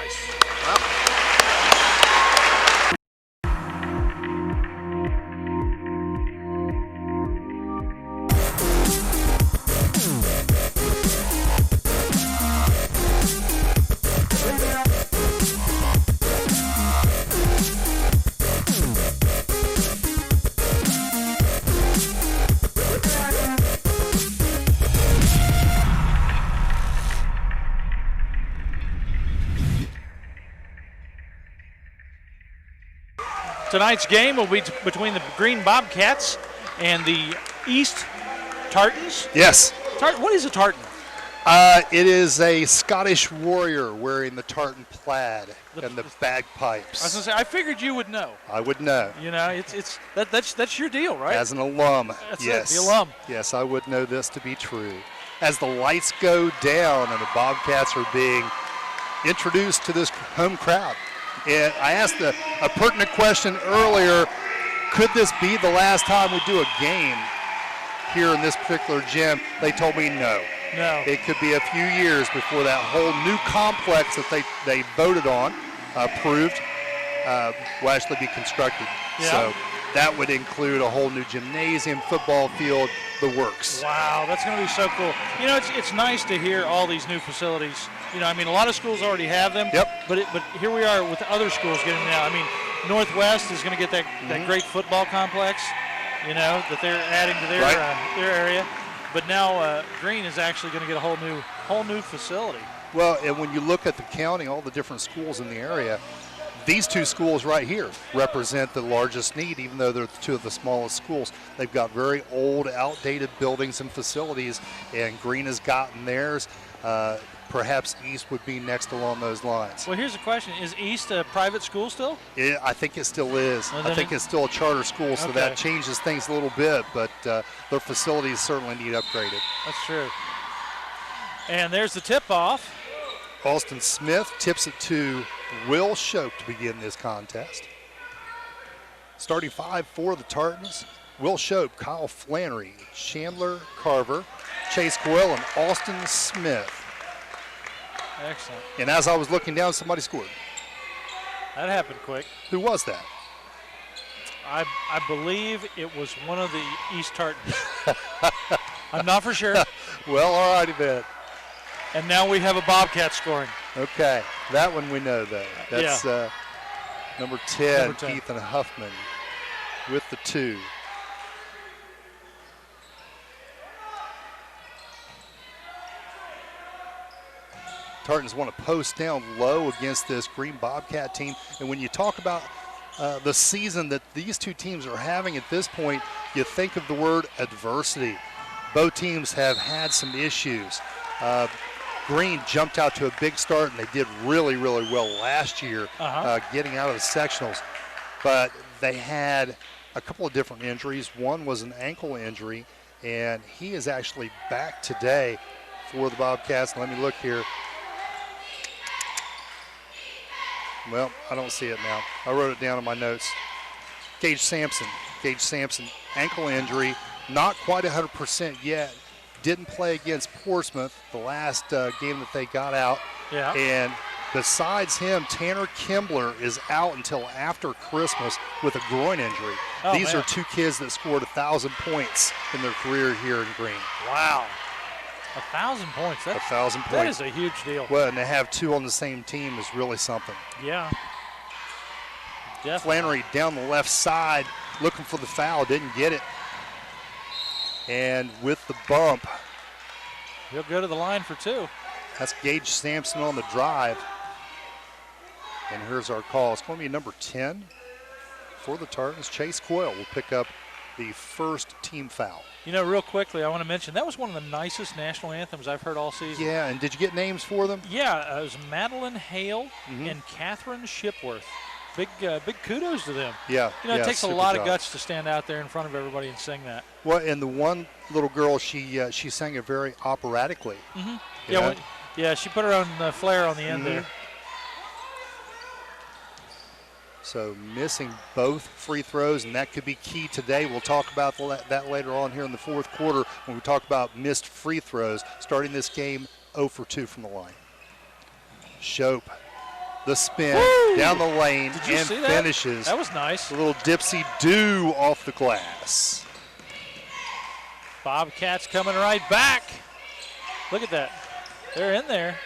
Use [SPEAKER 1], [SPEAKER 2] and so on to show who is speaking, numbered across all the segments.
[SPEAKER 1] twice. Wow. Tonight's game will be between the Green Bobcats and the East Tartans.
[SPEAKER 2] Yes.
[SPEAKER 1] What is a tartan?
[SPEAKER 2] It is a Scottish warrior wearing the tartan plaid and the bagpipes.
[SPEAKER 1] I was going to say, I figured you would know.
[SPEAKER 2] I would know.
[SPEAKER 1] You know, that's your deal, right?
[SPEAKER 2] As an alum,
[SPEAKER 1] That's
[SPEAKER 2] yes.
[SPEAKER 1] it, the alum.
[SPEAKER 2] Yes, I would know this to be true. As the lights go down and the Bobcats are being introduced to this home crowd. And I asked a pertinent question earlier, could this be the last time we do a game here in this particular gym? They told me no.
[SPEAKER 1] No.
[SPEAKER 2] It could be a few years before that whole new complex that they voted on, approved, will actually be constructed.
[SPEAKER 1] Yeah.
[SPEAKER 2] So that would include a whole new gymnasium, football field, the works.
[SPEAKER 1] Wow, that's going to be so cool. You know, it's nice to hear all these new facilities. You know, I mean, a lot of schools already have them.
[SPEAKER 2] Yep.
[SPEAKER 1] But here we are with other schools getting them now. I mean, Northwest is going to get that great football complex, you know, that they're adding to their area. But now Green is actually going to get a whole new facility.
[SPEAKER 2] Well, and when you look at the county, all the different schools in the area, these two schools right here represent the largest need, even though they're two of the smallest schools. They've got very old, outdated buildings and facilities, and Green has gotten theirs. Perhaps East would be next along those lines.
[SPEAKER 1] Well, here's the question. Is East a private school still?
[SPEAKER 2] I think it still is.
[SPEAKER 1] Well,
[SPEAKER 2] I think it's still a charter school, so
[SPEAKER 1] Okay.
[SPEAKER 2] that changes things a little bit, but their facilities certainly need upgraded.
[SPEAKER 1] That's true. And there's the tip-off.
[SPEAKER 2] Austin Smith tips it to Will Shope to begin this contest. Starting five for the Tartans, Will Shope, Kyle Flannery, Chandler Carver, Chase Coyle, and Austin Smith.
[SPEAKER 1] Excellent.
[SPEAKER 2] And as I was looking down, somebody scored.
[SPEAKER 1] That happened quick.
[SPEAKER 2] Who was that?
[SPEAKER 1] I believe it was one of the East Tartans. I'm not for sure.
[SPEAKER 2] Well, all righty then.
[SPEAKER 1] And now we have a Bobcat scoring.
[SPEAKER 2] Okay, that one we know though. That's number 10, Ethan Huffman with the 2. Tartans want to post down low against this Green Bobcat team. And when you talk about the season that these two teams are having at this point, you think of the word adversity. Both teams have had some issues. Green jumped out to a big start, and they did really, really well last year getting out of the sectionals. But they had a couple of different injuries. One was an ankle injury, and he is actually back today for the Bobcats. Let me look here. Well, I don't see it now. I wrote it down in my notes. Gage Sampson, ankle injury, not quite 100% yet. Didn't play against Portsmouth the last game that they got out.
[SPEAKER 1] Yeah.
[SPEAKER 2] And besides him, Tanner Kimbler is out until after Christmas with a groin injury. These are two kids that scored 1,000 points in their career here in Green.
[SPEAKER 1] Wow. 1,000 points.
[SPEAKER 2] 1,000 points.
[SPEAKER 1] That is a huge deal.
[SPEAKER 2] Well, and to have two on the same team is really something.
[SPEAKER 1] Yeah. Definitely.
[SPEAKER 2] Flannery down the left side looking for the foul, didn't get it. And with the bump,
[SPEAKER 1] he'll go to the line for 2.
[SPEAKER 2] That's Gage Sampson on the drive. And here's our call. It's going to be number 10 for the Tartans. Chase Coyle will pick up the first team foul.
[SPEAKER 1] You know, real quickly, I want to mention that was one of the nicest national anthems I've heard all season.
[SPEAKER 2] Yeah, and did you get names for them?
[SPEAKER 1] Yeah, it was Madeline Hale and Catherine Shipworth. Big kudos to them.
[SPEAKER 2] Yeah.
[SPEAKER 1] You know, it takes a lot of guts to stand out there in front of everybody and sing that.
[SPEAKER 2] Well, and the one little girl, she sang it very operatically.
[SPEAKER 1] Yeah, she put her own flair on the end there.
[SPEAKER 2] So missing both free throws, and that could be key today. We'll talk about that later on here in the fourth quarter when we talk about missed free throws. Starting this game 0 for 2 from the line. Shope the spin,
[SPEAKER 1] Woo!
[SPEAKER 2] down the lane,
[SPEAKER 1] Did you
[SPEAKER 2] and
[SPEAKER 1] see that?
[SPEAKER 2] finishes.
[SPEAKER 1] That was nice.
[SPEAKER 2] A little dipsy-do off the glass.
[SPEAKER 1] Bobcats coming right back. Look at that. They're in there.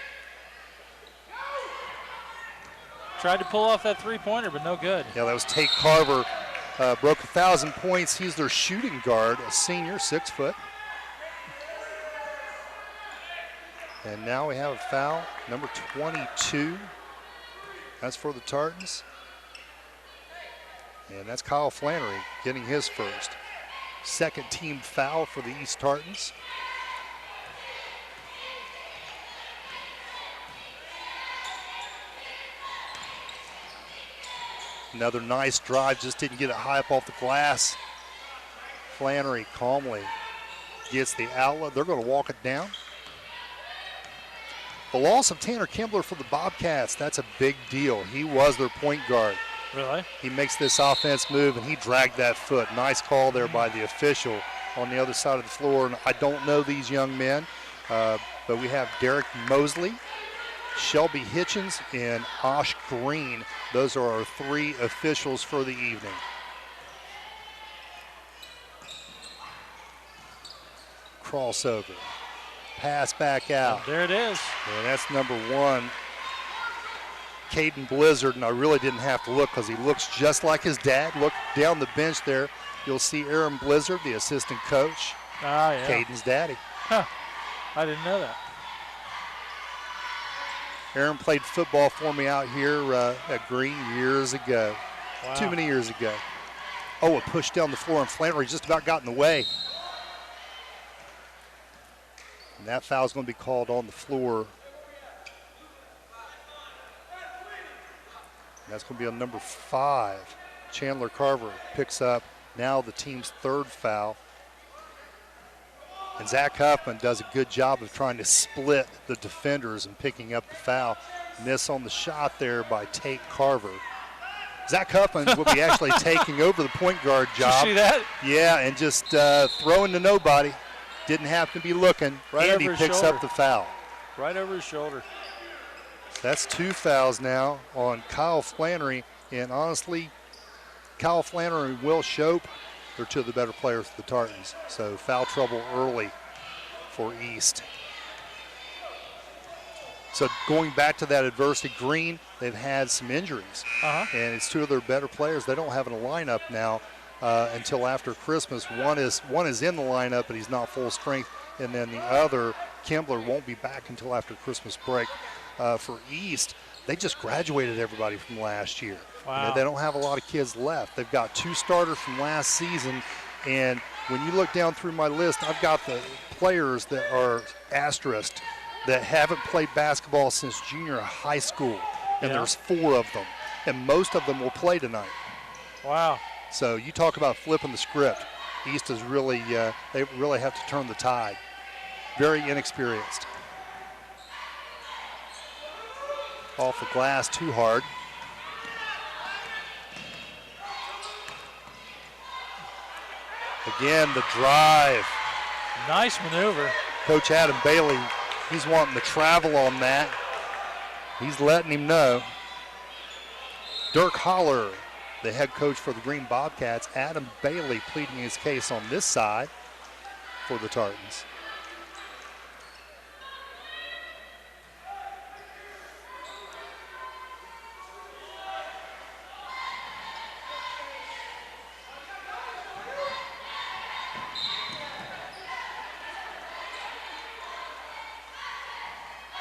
[SPEAKER 1] Tried to pull off that three-pointer, but no good.
[SPEAKER 2] Yeah, that was Tate Carver. Broke 1,000 points. He's their shooting guard, a senior, 6 foot. And now we have a foul, number 22. That's for the Tartans. And that's Kyle Flannery getting his first. Second team foul for the East Tartans. Another nice drive, just didn't get it high up off the glass. Flannery calmly gets the outlet. They're going to walk it down. The loss of Tanner Kimbler for the Bobcats, that's a big deal. He was their point guard.
[SPEAKER 1] Really?
[SPEAKER 2] He makes this offense move, and he dragged that foot. Nice call there by the official on the other side of the floor. And I don't know these young men, but we have Derek Mosley, Shelby Hitchens, and Osh Green. Those are our 3 officials for the evening. Crossover. Pass back out.
[SPEAKER 1] And there it is.
[SPEAKER 2] And that's number 1, Caden Blizzard. And I really didn't have to look because he looks just like his dad. Look down the bench there. You'll see Aaron Blizzard, the assistant coach.
[SPEAKER 1] Ah, yeah.
[SPEAKER 2] Caden's daddy.
[SPEAKER 1] Huh. I didn't know that.
[SPEAKER 2] Aaron played football for me out here at Green years ago.
[SPEAKER 1] Wow.
[SPEAKER 2] Too many years ago. Oh, a push down the floor, and Flannery just about got in the way. And that foul's going to be called on the floor. And that's going to be on number 5. Chandler Carver picks up now the team's 3rd foul. And Zach Huffman does a good job of trying to split the defenders and picking up the foul. Miss on the shot there by Tate Carver. Zach Huffman will be actually taking over the point guard job.
[SPEAKER 1] Did you see that?
[SPEAKER 2] Yeah, and just throwing to nobody. Didn't have to be looking.
[SPEAKER 1] Right
[SPEAKER 2] Andy
[SPEAKER 1] over his
[SPEAKER 2] picks
[SPEAKER 1] shoulder.
[SPEAKER 2] up the foul.
[SPEAKER 1] Right over his shoulder.
[SPEAKER 2] That's 2 fouls now on Kyle Flannery. And honestly, Kyle Flannery and Will Shope, they're 2 of the better players for the Tartans. So foul trouble early for East. So going back to that adversity, Green, they've had some injuries. And it's 2 of their better players. They don't have in a lineup now until after Christmas. One is in the lineup, but he's not full strength. And then the other, Kimbler, won't be back until after Christmas break. For East, they just graduated everybody from last year.
[SPEAKER 1] Wow.
[SPEAKER 2] You know, they don't have a lot of kids left. They've got 2 starters from last season. And when you look down through my list, I've got the players that are asterisked that haven't played basketball since junior high school. And there's 4 of them. And most of them will play tonight.
[SPEAKER 1] Wow.
[SPEAKER 2] So you talk about flipping the script. East is really, they really have to turn the tide. Very inexperienced. Off the glass, too hard. Again, the drive.
[SPEAKER 1] Nice maneuver.
[SPEAKER 2] Coach Adam Bailey, he's wanting to travel on that. He's letting him know. Dirk Holler, the head coach for the Green Bobcats. Adam Bailey pleading his case on this side for the Tartans.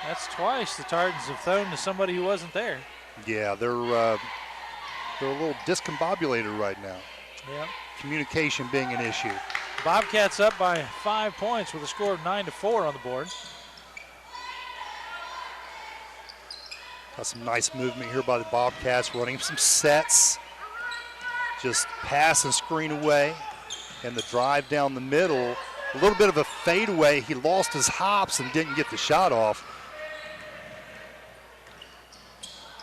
[SPEAKER 1] That's twice the Tartans have thrown to somebody who wasn't there.
[SPEAKER 2] Yeah, they're a little discombobulated right now.
[SPEAKER 1] Yeah.
[SPEAKER 2] Communication being an issue.
[SPEAKER 1] Bobcats up by 5 points with a score of 9-4 on the board.
[SPEAKER 2] Got some nice movement here by the Bobcats, running some sets. Just pass and screen away. And the drive down the middle, a little bit of a fadeaway. He lost his hops and didn't get the shot off.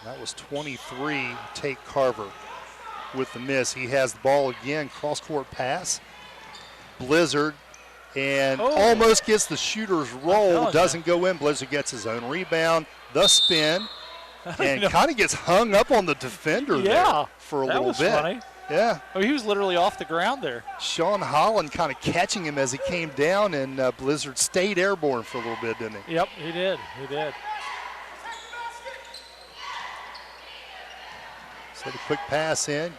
[SPEAKER 2] That was 23, Tate Carver with the miss. He has the ball again, cross-court pass. Blizzard, and almost gets the shooter's roll. Doesn't go in. Blizzard gets his own rebound. The spin, and kind of gets hung up on the defender there for a little bit.
[SPEAKER 1] That was funny.
[SPEAKER 2] Yeah.
[SPEAKER 1] Oh, he was literally off the ground there.
[SPEAKER 2] Sean Holland kind of catching him as he came down, and Blizzard stayed airborne for a little bit, didn't he?
[SPEAKER 1] Yep, he did. He did.
[SPEAKER 2] So the quick pass in.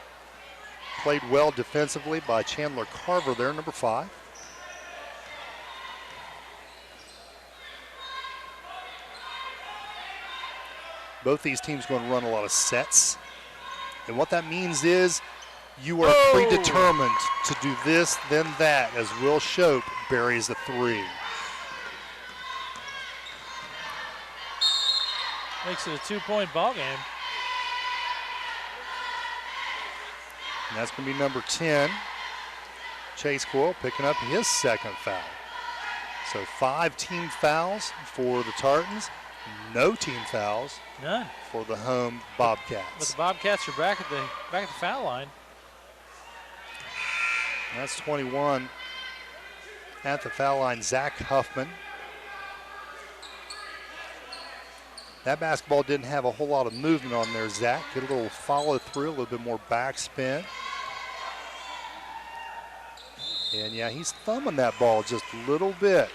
[SPEAKER 2] Played well defensively by Chandler Carver there, number 5. Both these teams going to run a lot of sets. And what that means is you are predetermined to do this, then that, as Will Shope buries the 3.
[SPEAKER 1] Makes it a 2-point ball game.
[SPEAKER 2] And that's going to be number 10, Chase Coyle, picking up his 2nd foul. So 5 team fouls for the Tartans, no team fouls for the home Bobcats.
[SPEAKER 1] But the Bobcats are back at the foul line.
[SPEAKER 2] And that's 21 at the foul line, Zach Huffman. That basketball didn't have a whole lot of movement on there, Zach. Get a little follow through, a little bit more backspin. And yeah, he's thumbing that ball just a little bit.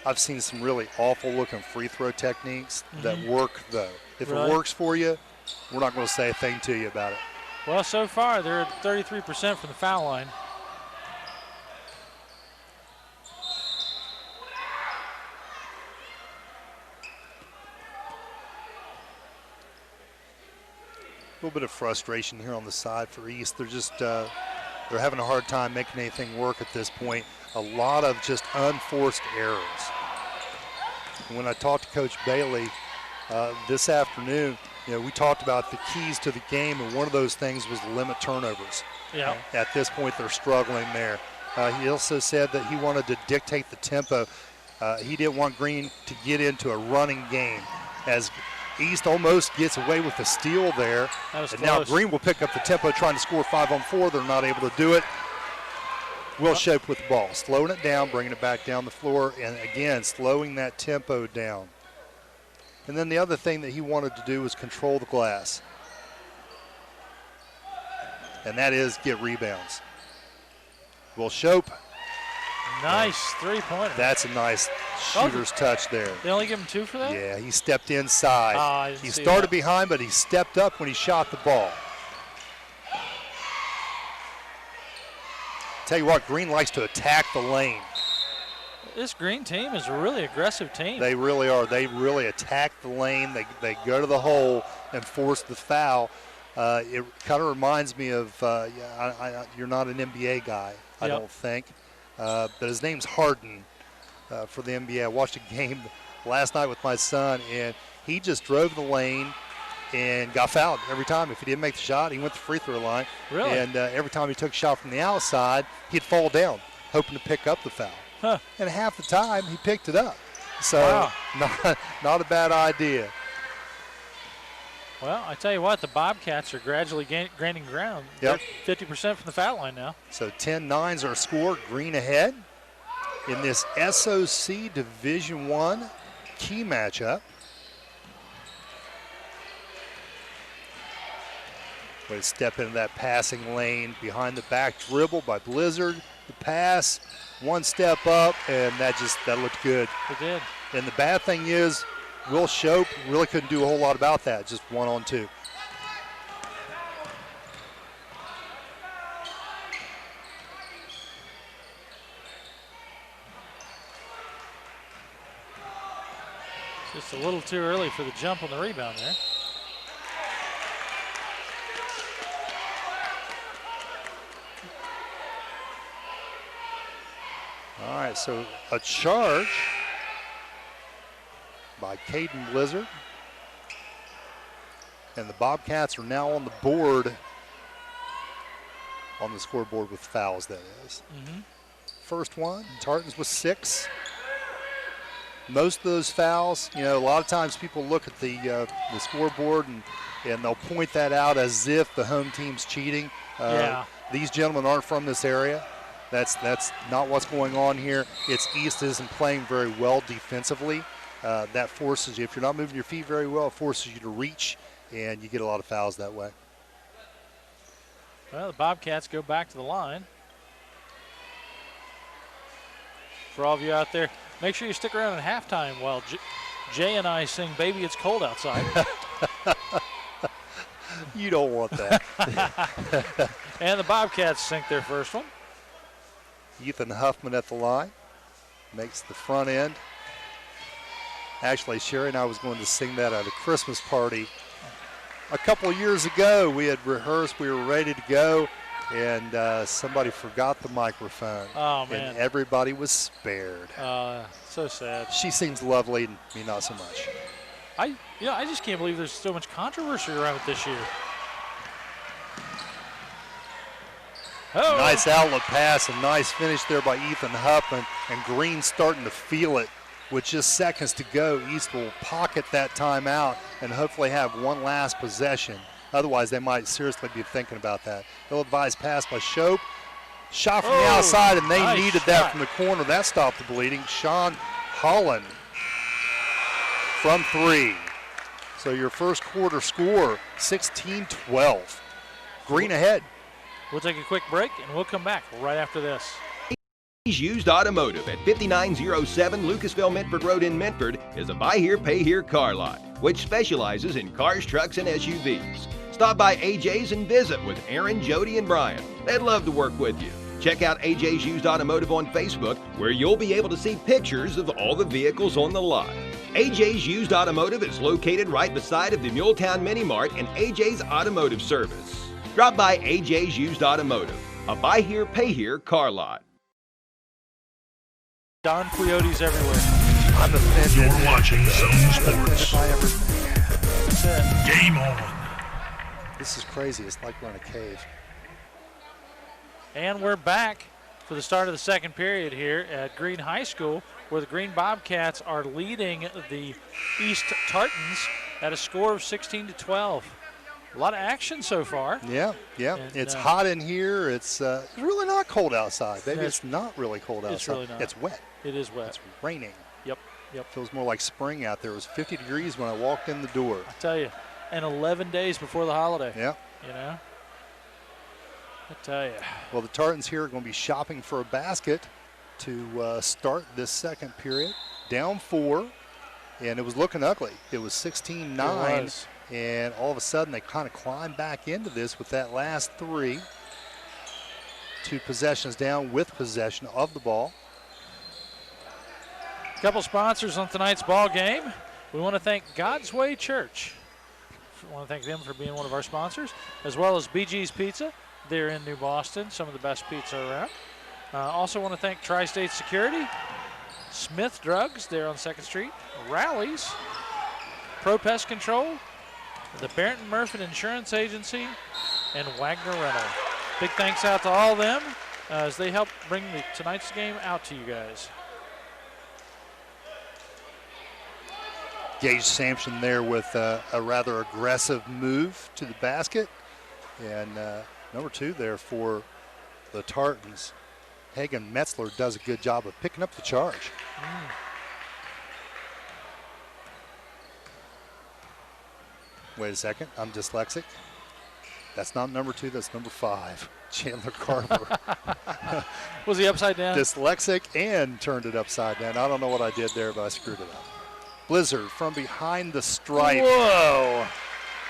[SPEAKER 2] I've seen some really awful looking free throw techniques that work though. If it works for you, we're not going to say a thing to you about it.
[SPEAKER 1] Well, so far they're at 33% from the foul line.
[SPEAKER 2] A little bit of frustration here on the side for East. They're just they're having a hard time making anything work at this point. A lot of just unforced errors. When I talked to Coach Bailey this afternoon, we talked about the keys to the game, and one of those things was limit turnovers.
[SPEAKER 1] Yeah.
[SPEAKER 2] At this point, they're struggling there. He also said that he wanted to dictate the tempo. He didn't want Green to get into a running game, as East almost gets away with the steal there. And now Green will pick up the tempo trying to score 5 on 4. They're not able to do it. Will Shope with the ball, slowing it down, bringing it back down the floor, and again, slowing that tempo down. And then the other thing that he wanted to do was control the glass. And that is get rebounds. Will Shope.
[SPEAKER 1] Nice three-pointer.
[SPEAKER 2] That's a nice shooter's touch there.
[SPEAKER 1] They only give him 2 for that?
[SPEAKER 2] Yeah, he stepped inside. He started
[SPEAKER 1] that.
[SPEAKER 2] behind, but he stepped up when he shot the ball. Tell you what, Green likes to attack the lane.
[SPEAKER 1] This Green team is a really aggressive team.
[SPEAKER 2] They really are. They really attack the lane. They go to the hole and force the foul. It kind of reminds me of, you're not an NBA guy, I don't think. But his name's Harden for the NBA. I watched a game last night with my son, and he just drove the lane and got fouled every time. If he didn't make the shot, he went to the free throw line.
[SPEAKER 1] Really?
[SPEAKER 2] And every time he took a shot from the outside, he'd fall down, hoping to pick up the foul.
[SPEAKER 1] Huh.
[SPEAKER 2] And half the time, he picked it up. So not a bad idea.
[SPEAKER 1] Well, I tell you what, the Bobcats are gradually gaining ground.
[SPEAKER 2] Yep.
[SPEAKER 1] They're 50% from the foul line now.
[SPEAKER 2] So 10-9's our score. Green ahead in this SOC Division I key matchup. Way to step into that passing lane, behind the back dribble by Blizzard. The pass, one step up, and that looked good.
[SPEAKER 1] It did.
[SPEAKER 2] And the bad thing is, Will Shope really couldn't do a whole lot about that, just 1-on-2.
[SPEAKER 1] Just a little too early for the jump on the rebound there.
[SPEAKER 2] All right, so a charge by Caden Blizzard. And the Bobcats are now on the board, on the scoreboard with fouls, that is. First one, Tartans with 6. Most of those fouls, a lot of times people look at the scoreboard and they'll point that out as if the home team's cheating. These gentlemen aren't from this area. That's not what's going on here. It's East isn't playing very well defensively. That forces you, if you're not moving your feet very well, it forces you to reach, and you get a lot of fouls that way.
[SPEAKER 1] Well, the Bobcats go back to the line. For all of you out there, make sure you stick around at halftime while Jay and I sing Baby It's Cold Outside.
[SPEAKER 2] You don't want that.
[SPEAKER 1] And the Bobcats sink their first one.
[SPEAKER 2] Ethan Huffman at the line. Makes the front end. Actually, Sherry and I was going to sing that at a Christmas party a couple of years ago. We had rehearsed. We were ready to go. And somebody forgot the microphone.
[SPEAKER 1] Oh, man.
[SPEAKER 2] And everybody was spared.
[SPEAKER 1] So sad.
[SPEAKER 2] She seems lovely, and me not so much.
[SPEAKER 1] I just can't believe there's so much controversy around it this year. Oh.
[SPEAKER 2] Nice outlet pass, a nice finish there by Ethan Huffman, and Green starting to feel it. With just seconds to go, East will pocket that timeout and hopefully have one last possession. Otherwise, they might seriously be thinking about that. Ill-advised pass by Shope. Shot from the outside, and they
[SPEAKER 1] nice
[SPEAKER 2] needed
[SPEAKER 1] shot.
[SPEAKER 2] that from the corner. That stopped the bleeding. Sean Holland from 3. So your first quarter score, 16-12. Green ahead.
[SPEAKER 1] We'll take a quick break, and we'll come back right after this.
[SPEAKER 3] Used Automotive at 5907 Lucasville Medford Road in Medford is a buy here, pay here car lot, which specializes in cars, trucks, and SUVs. Stop by AJ's and visit with Aaron, Jody, and Brian. They'd love to work with you. Check out AJ's Used Automotive on Facebook, where you'll be able to see pictures of all the vehicles on the lot. AJ's Used Automotive is located right beside of the Muletown Mini Mart and AJ's Automotive Service. Drop by AJ's Used Automotive, a buy here, pay here car lot.
[SPEAKER 1] Don Coyotes everywhere.
[SPEAKER 2] I'm offended.
[SPEAKER 4] You're watching Zone Sports.
[SPEAKER 2] If I ever,
[SPEAKER 1] That's it.
[SPEAKER 4] Game on.
[SPEAKER 2] this is crazy. It's like we're in a cave.
[SPEAKER 1] And we're back for the start of the second period here at Green High School, where the Green Bobcats are leading the East Tartans at a score of 16-12. A lot of action so far.
[SPEAKER 2] Yeah.
[SPEAKER 1] And,
[SPEAKER 2] It's hot in here. It's really not cold outside. Maybe
[SPEAKER 1] Yeah,
[SPEAKER 2] it's not really cold outside.
[SPEAKER 1] it's really not.
[SPEAKER 2] It's wet.
[SPEAKER 1] It is wet.
[SPEAKER 2] It's raining.
[SPEAKER 1] Yep.
[SPEAKER 2] Feels more like spring out there. It was 50 degrees when I walked in the door.
[SPEAKER 1] I tell you, and 11 days before the holiday.
[SPEAKER 2] Yeah.
[SPEAKER 1] You know? I tell you.
[SPEAKER 2] Well, the Tartans here are going to be shopping for a basket to start this second period. Down 4, and it was looking ugly. It was 16-9.
[SPEAKER 1] It was.
[SPEAKER 2] And all of a sudden, they kind of climbed back into this with that last 3. 2 possessions down with possession of the ball.
[SPEAKER 1] A couple sponsors on tonight's ball game. We want to thank God's Way Church. We want to thank them for being one of our sponsors, as well as BG's Pizza. They're in New Boston, some of the best pizza around. Also want to thank Tri-State Security, Smith Drugs, there on 2nd Street, Rallies, Pro Pest Control, the Barrington Murphy Insurance Agency, and Wagner Rental. Big thanks out to all of them as they help bring tonight's game out to you guys.
[SPEAKER 2] Gage Sampson there with a rather aggressive move to the basket. And number 2 there for the Tartans. Hagen Metzler does a good job of picking up the charge. Wait a second, I'm dyslexic. That's not number 2, that's number 5. Chandler Carver.
[SPEAKER 1] Was he upside down?
[SPEAKER 2] Dyslexic and turned it upside down. I don't know what I did there, but I screwed it up. Blizzard from behind the stripe.
[SPEAKER 1] Whoa.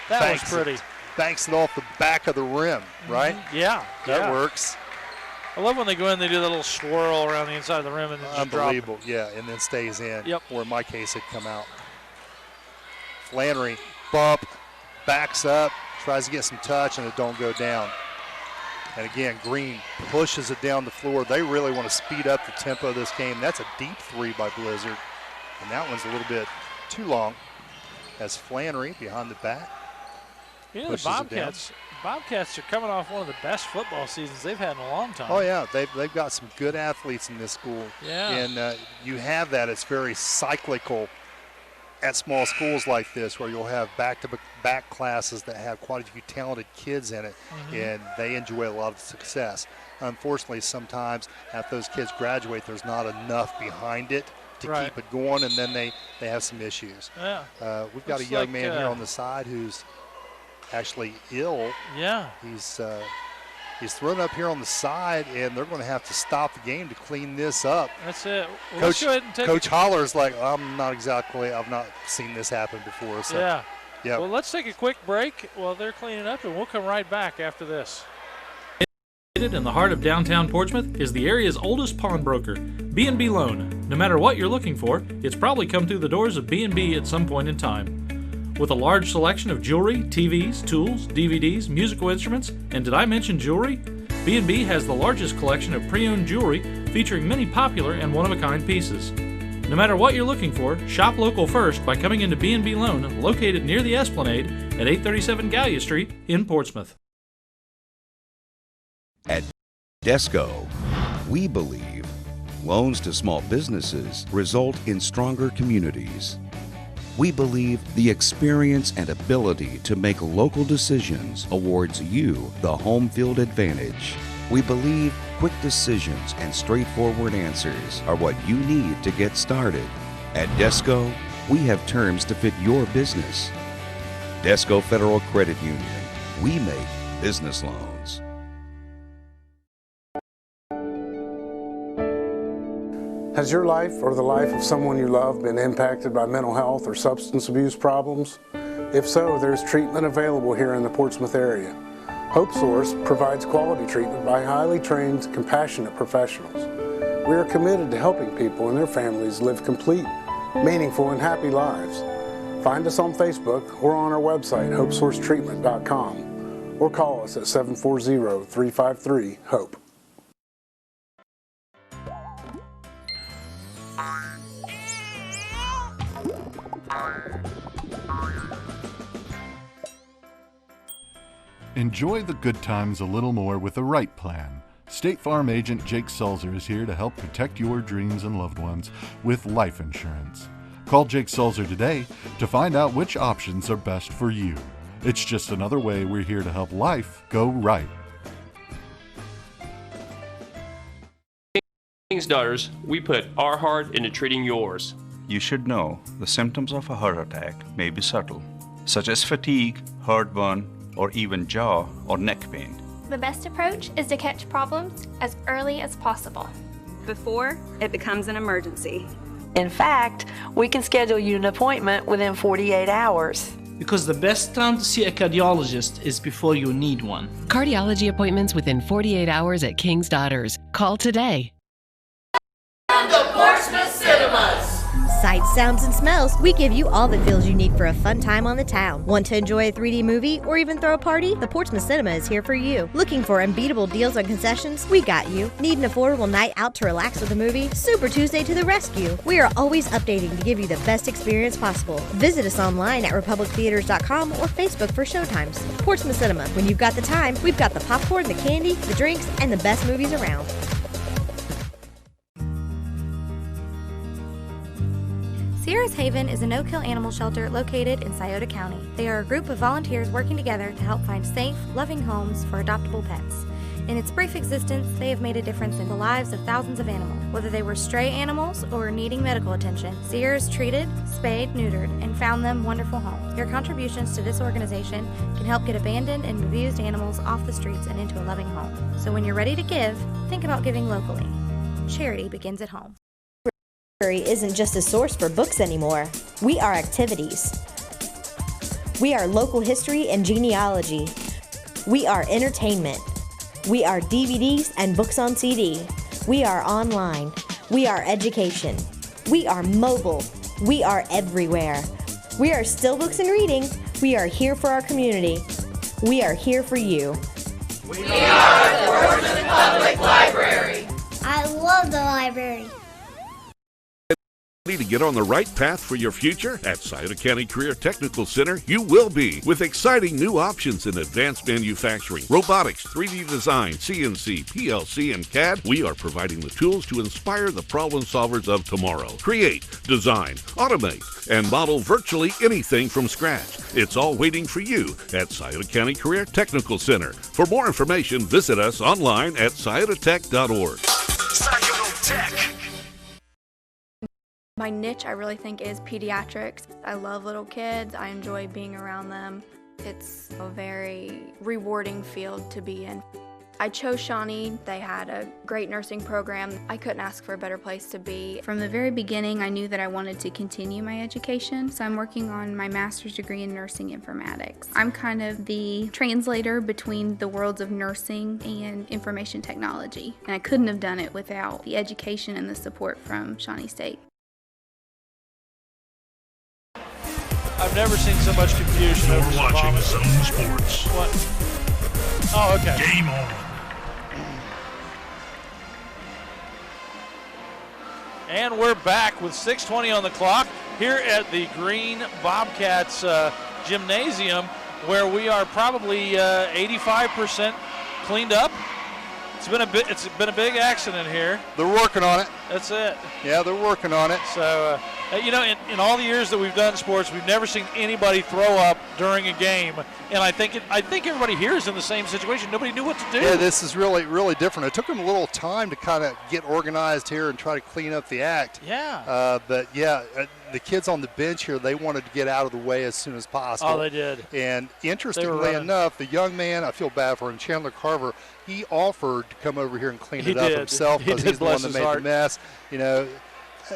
[SPEAKER 1] That
[SPEAKER 2] Banks
[SPEAKER 1] was pretty.
[SPEAKER 2] Banks it off the back of the rim, right?
[SPEAKER 1] Yeah.
[SPEAKER 2] That works.
[SPEAKER 1] I love when they go in, they do that little swirl around the inside of the rim and then just drop it.
[SPEAKER 2] Unbelievable, yeah, and then stays in.
[SPEAKER 1] Yep.
[SPEAKER 2] Or in my case, it come out. Flannery, bump, backs up, tries to get some touch, and it don't go down. And again, Green pushes it down the floor. They really want to speed up the tempo of this game. That's a deep 3 by Blizzard. And that one's a little bit too long as Flannery behind the back.
[SPEAKER 1] You know, the
[SPEAKER 2] pushes it down.
[SPEAKER 1] Bobcats are coming off one of the best football seasons they've had in a long time.
[SPEAKER 2] Oh, yeah, they've got some good athletes in this school.
[SPEAKER 1] Yeah.
[SPEAKER 2] And you have that. It's very cyclical at small schools like this, where you'll have back-to-back classes that have quite a few talented kids in it, and they enjoy a lot of success. unfortunately, sometimes after those kids graduate, there's not enough behind it to
[SPEAKER 1] Right.
[SPEAKER 2] keep it going, and then they have some issues.
[SPEAKER 1] Yeah.
[SPEAKER 2] We've got a
[SPEAKER 1] Looks
[SPEAKER 2] young
[SPEAKER 1] like,
[SPEAKER 2] man here on the side who's actually ill.
[SPEAKER 1] Yeah.
[SPEAKER 2] He's thrown up here on the side, and they're going to have to stop the game to clean this up.
[SPEAKER 1] That's it. Well, let's go ahead and take
[SPEAKER 2] Coach Holler's like, I've not seen this happen before. So,
[SPEAKER 1] Yeah.
[SPEAKER 2] yeah.
[SPEAKER 1] Well, let's take a quick break while they're cleaning up, and we'll come right back after this.
[SPEAKER 5] In the heart of downtown Portsmouth is the area's oldest pawnbroker, B&B Loan. No matter what you're looking for, it's probably come through the doors of B&B at some point in time. With a large selection of jewelry, TVs, tools, DVDs, musical instruments, and did I mention jewelry? B&B has the largest collection of pre-owned jewelry featuring many popular and one-of-a-kind pieces. No matter what you're looking for, shop local first by coming into B&B Loan, located near the Esplanade at 837 Gallia Street in Portsmouth.
[SPEAKER 6] At Desco, we believe loans to small businesses result in stronger communities. We believe the experience and ability to make local decisions awards you the home field advantage. We believe quick decisions and straightforward answers are what you need to get started. At Desco, we have terms to fit your business. Desco Federal Credit Union. We make business loans.
[SPEAKER 7] Has your life or the life of someone you love been impacted by mental health or substance abuse problems? If so, there's treatment available here in the Portsmouth area. Hope Source provides quality treatment by highly trained, compassionate professionals. We are committed to helping people and their families live complete, meaningful, and happy lives. Find us on Facebook or on our website, hopesourcetreatment.com, or call us at 740-353-HOPE.
[SPEAKER 8] Enjoy the good times a little more with the right plan. State Farm agent Jake Sulzer is here to help protect your dreams and loved ones with life insurance. Call Jake Sulzer today to find out which options are best for you. It's just another way we're here to help life go right.
[SPEAKER 9] King's Daughters, we put our heart into treating yours.
[SPEAKER 10] You should know the symptoms of a heart attack may be subtle, such as fatigue, heartburn, or even jaw or neck pain.
[SPEAKER 11] The best approach is to catch problems as early as possible,
[SPEAKER 12] before it becomes an emergency.
[SPEAKER 13] In fact, we can schedule you an appointment within 48 hours.
[SPEAKER 14] Because the best time to see a cardiologist is before you need one.
[SPEAKER 15] Cardiology appointments within 48 hours at King's Daughters. Call today.
[SPEAKER 16] The Portsmouth Cinemas.
[SPEAKER 17] Sights, sounds, and smells, we give you all the feels you need for a fun time on the town. Want to enjoy a 3D movie or even throw a party? The Portsmouth Cinema is here for you. Looking for unbeatable deals on concessions? We got you. Need an affordable night out to relax with a movie? Super Tuesday to the rescue. We are always updating to give you the best experience possible. Visit us online at republictheaters.com or Facebook for showtimes. Portsmouth Cinema. When you've got the time, we've got the popcorn, the candy, the drinks, and the best movies around.
[SPEAKER 18] Sierra's Haven is a no-kill animal shelter located in Scioto County. They are a group of volunteers working together to help find safe, loving homes for adoptable pets. In its brief existence, they have made a difference in the lives of thousands of animals. Whether they were stray animals or needing medical attention, Sierra's treated, spayed, neutered, and found them wonderful homes. Your contributions to this organization can help get abandoned and abused animals off the streets and into a loving home. So when you're ready to give, think about giving locally. Charity begins at home.
[SPEAKER 17] Isn't just a source for books anymore. We are activities. We are local history and genealogy. We are entertainment. We are DVDs and books on CD. We are online. We are education. We are mobile. We are everywhere. We are still books and reading. We are here for our community. We are here for you.
[SPEAKER 16] We are the Portsmouth Public Library.
[SPEAKER 19] I love the library. To get on the right path for your future? At Scioto County Career Technical Center, you will be, with exciting new options in advanced manufacturing, robotics, 3D design, CNC, PLC, and CAD. We are providing the tools to inspire the problem solvers of tomorrow. Create, design, automate, and model virtually anything from scratch. It's all waiting for you at Scioto County Career Technical Center. For more information, visit us online at sciototech.org.
[SPEAKER 4] Scioto Tech.
[SPEAKER 20] My niche, I really think, is pediatrics. I love little kids. I enjoy being around them. It's a very rewarding field to be in. I chose Shawnee. They had a great nursing program. I couldn't ask for a better place to be. From the very beginning, I knew that I wanted to continue my education, so I'm working on my master's degree in nursing informatics. I'm kind of the translator between the worlds of nursing and information technology, and I couldn't have done it without the education and the support from Shawnee State.
[SPEAKER 1] I've never seen so much confusion over
[SPEAKER 4] You're watching Zone Sports.
[SPEAKER 1] What? Oh, okay.
[SPEAKER 4] Game on.
[SPEAKER 1] And we're back with 6:20 on the clock here at the Green Bobcats Gymnasium, where we are probably 85% cleaned up. It's been a big accident here.
[SPEAKER 2] They're working on it.
[SPEAKER 1] That's it.
[SPEAKER 2] Yeah, they're working on it.
[SPEAKER 1] So, you know, in all the years that we've done sports, we've never seen anybody throw up during a game. And I think everybody here is in the same situation. Nobody knew what to do.
[SPEAKER 2] Yeah, this is really, really different. It took them a little time to kind of get organized here and try to clean up the act.
[SPEAKER 1] Yeah.
[SPEAKER 2] But, yeah, the kids on the bench here, they wanted to get out of the way as soon as possible.
[SPEAKER 1] Oh, they did.
[SPEAKER 2] And interestingly enough, the young man, I feel bad for him, Chandler Carver, he offered to come over here and clean it up himself because he's the one that made the mess. You know,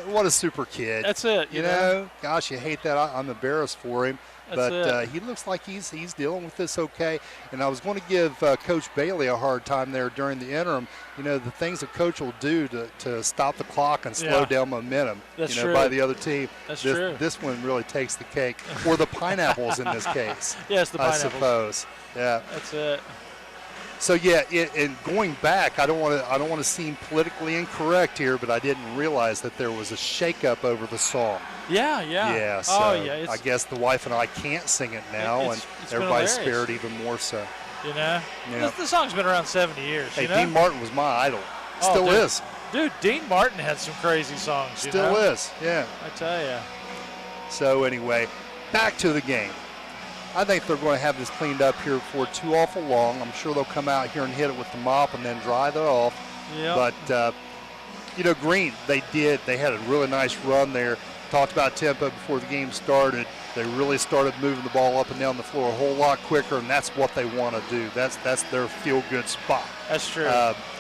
[SPEAKER 2] what a super kid.
[SPEAKER 1] That's it.
[SPEAKER 2] You know, gosh, you hate that. I'm embarrassed for him. But he looks like he's dealing with this okay. And I was going to give Coach Bailey a hard time there during the interim. You know, the things that Coach will do to stop the clock and slow down momentum, by the other team.
[SPEAKER 1] That's true.
[SPEAKER 2] This one really takes the cake. Or the pineapples in this case.
[SPEAKER 1] Yes, the pineapples.
[SPEAKER 2] I suppose. Yeah.
[SPEAKER 1] That's it.
[SPEAKER 2] So yeah, and going back, I don't want to seem politically incorrect here, but I didn't realize that there was a shakeup over the song.
[SPEAKER 1] Yeah.
[SPEAKER 2] Yeah. So I guess the wife and I can't sing it now, and everybody's spared even more so.
[SPEAKER 1] You know, the song's been around 70 years.
[SPEAKER 2] Hey,
[SPEAKER 1] you know?
[SPEAKER 2] Dean Martin was my idol. Still is.
[SPEAKER 1] Dude, Dean Martin had some crazy songs.
[SPEAKER 2] Still is. Yeah.
[SPEAKER 1] I tell you.
[SPEAKER 2] So anyway, back to the game. I think they're going to have this cleaned up here before too awful long. I'm sure they'll come out here and hit it with the mop and then dry that off.
[SPEAKER 1] Yep.
[SPEAKER 2] But, Green, they had a really nice run there. Talked about tempo before the game started. They really started moving the ball up and down the floor a whole lot quicker, and that's what they want to do. That's their feel-good spot.
[SPEAKER 1] That's true.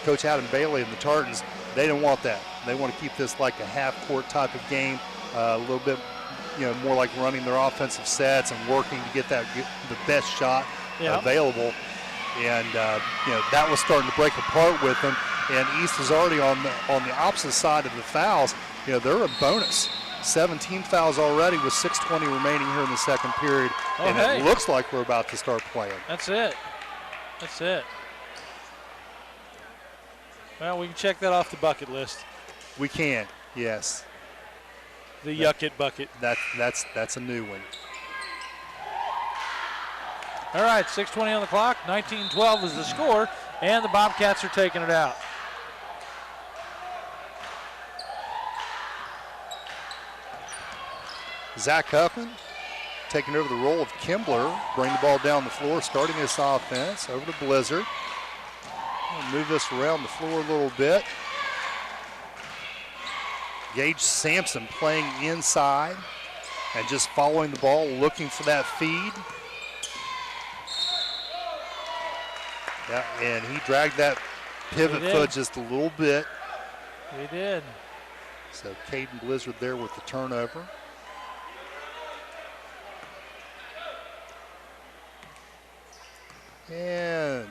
[SPEAKER 2] Coach Adam Bailey and the Tartans, they don't want that. They want to keep this like a half-court type of game, a little bit more like running their offensive sets and working to get the best shot available. And, that was starting to break apart with them. And East is already on the opposite side of the fouls. They're a bonus. 17 fouls already with 6:20 remaining here in the second period. It looks like we're about to start playing.
[SPEAKER 1] That's it. Well, we can check that off the bucket list.
[SPEAKER 2] We can, yes.
[SPEAKER 1] The Yuck It bucket.
[SPEAKER 2] That's a new one.
[SPEAKER 1] All right, 6:20 on the clock. 19-12 is the score, and the Bobcats are taking it out.
[SPEAKER 2] Zach Huffman taking over the role of Kimbler. Bring the ball down the floor, starting this offense. Over to Blizzard. We'll move this around the floor a little bit. Gage Sampson playing inside and just following the ball, looking for that feed. Yeah, and he dragged that pivot foot just a little bit.
[SPEAKER 1] He did.
[SPEAKER 2] So Caden Blizzard there with the turnover. And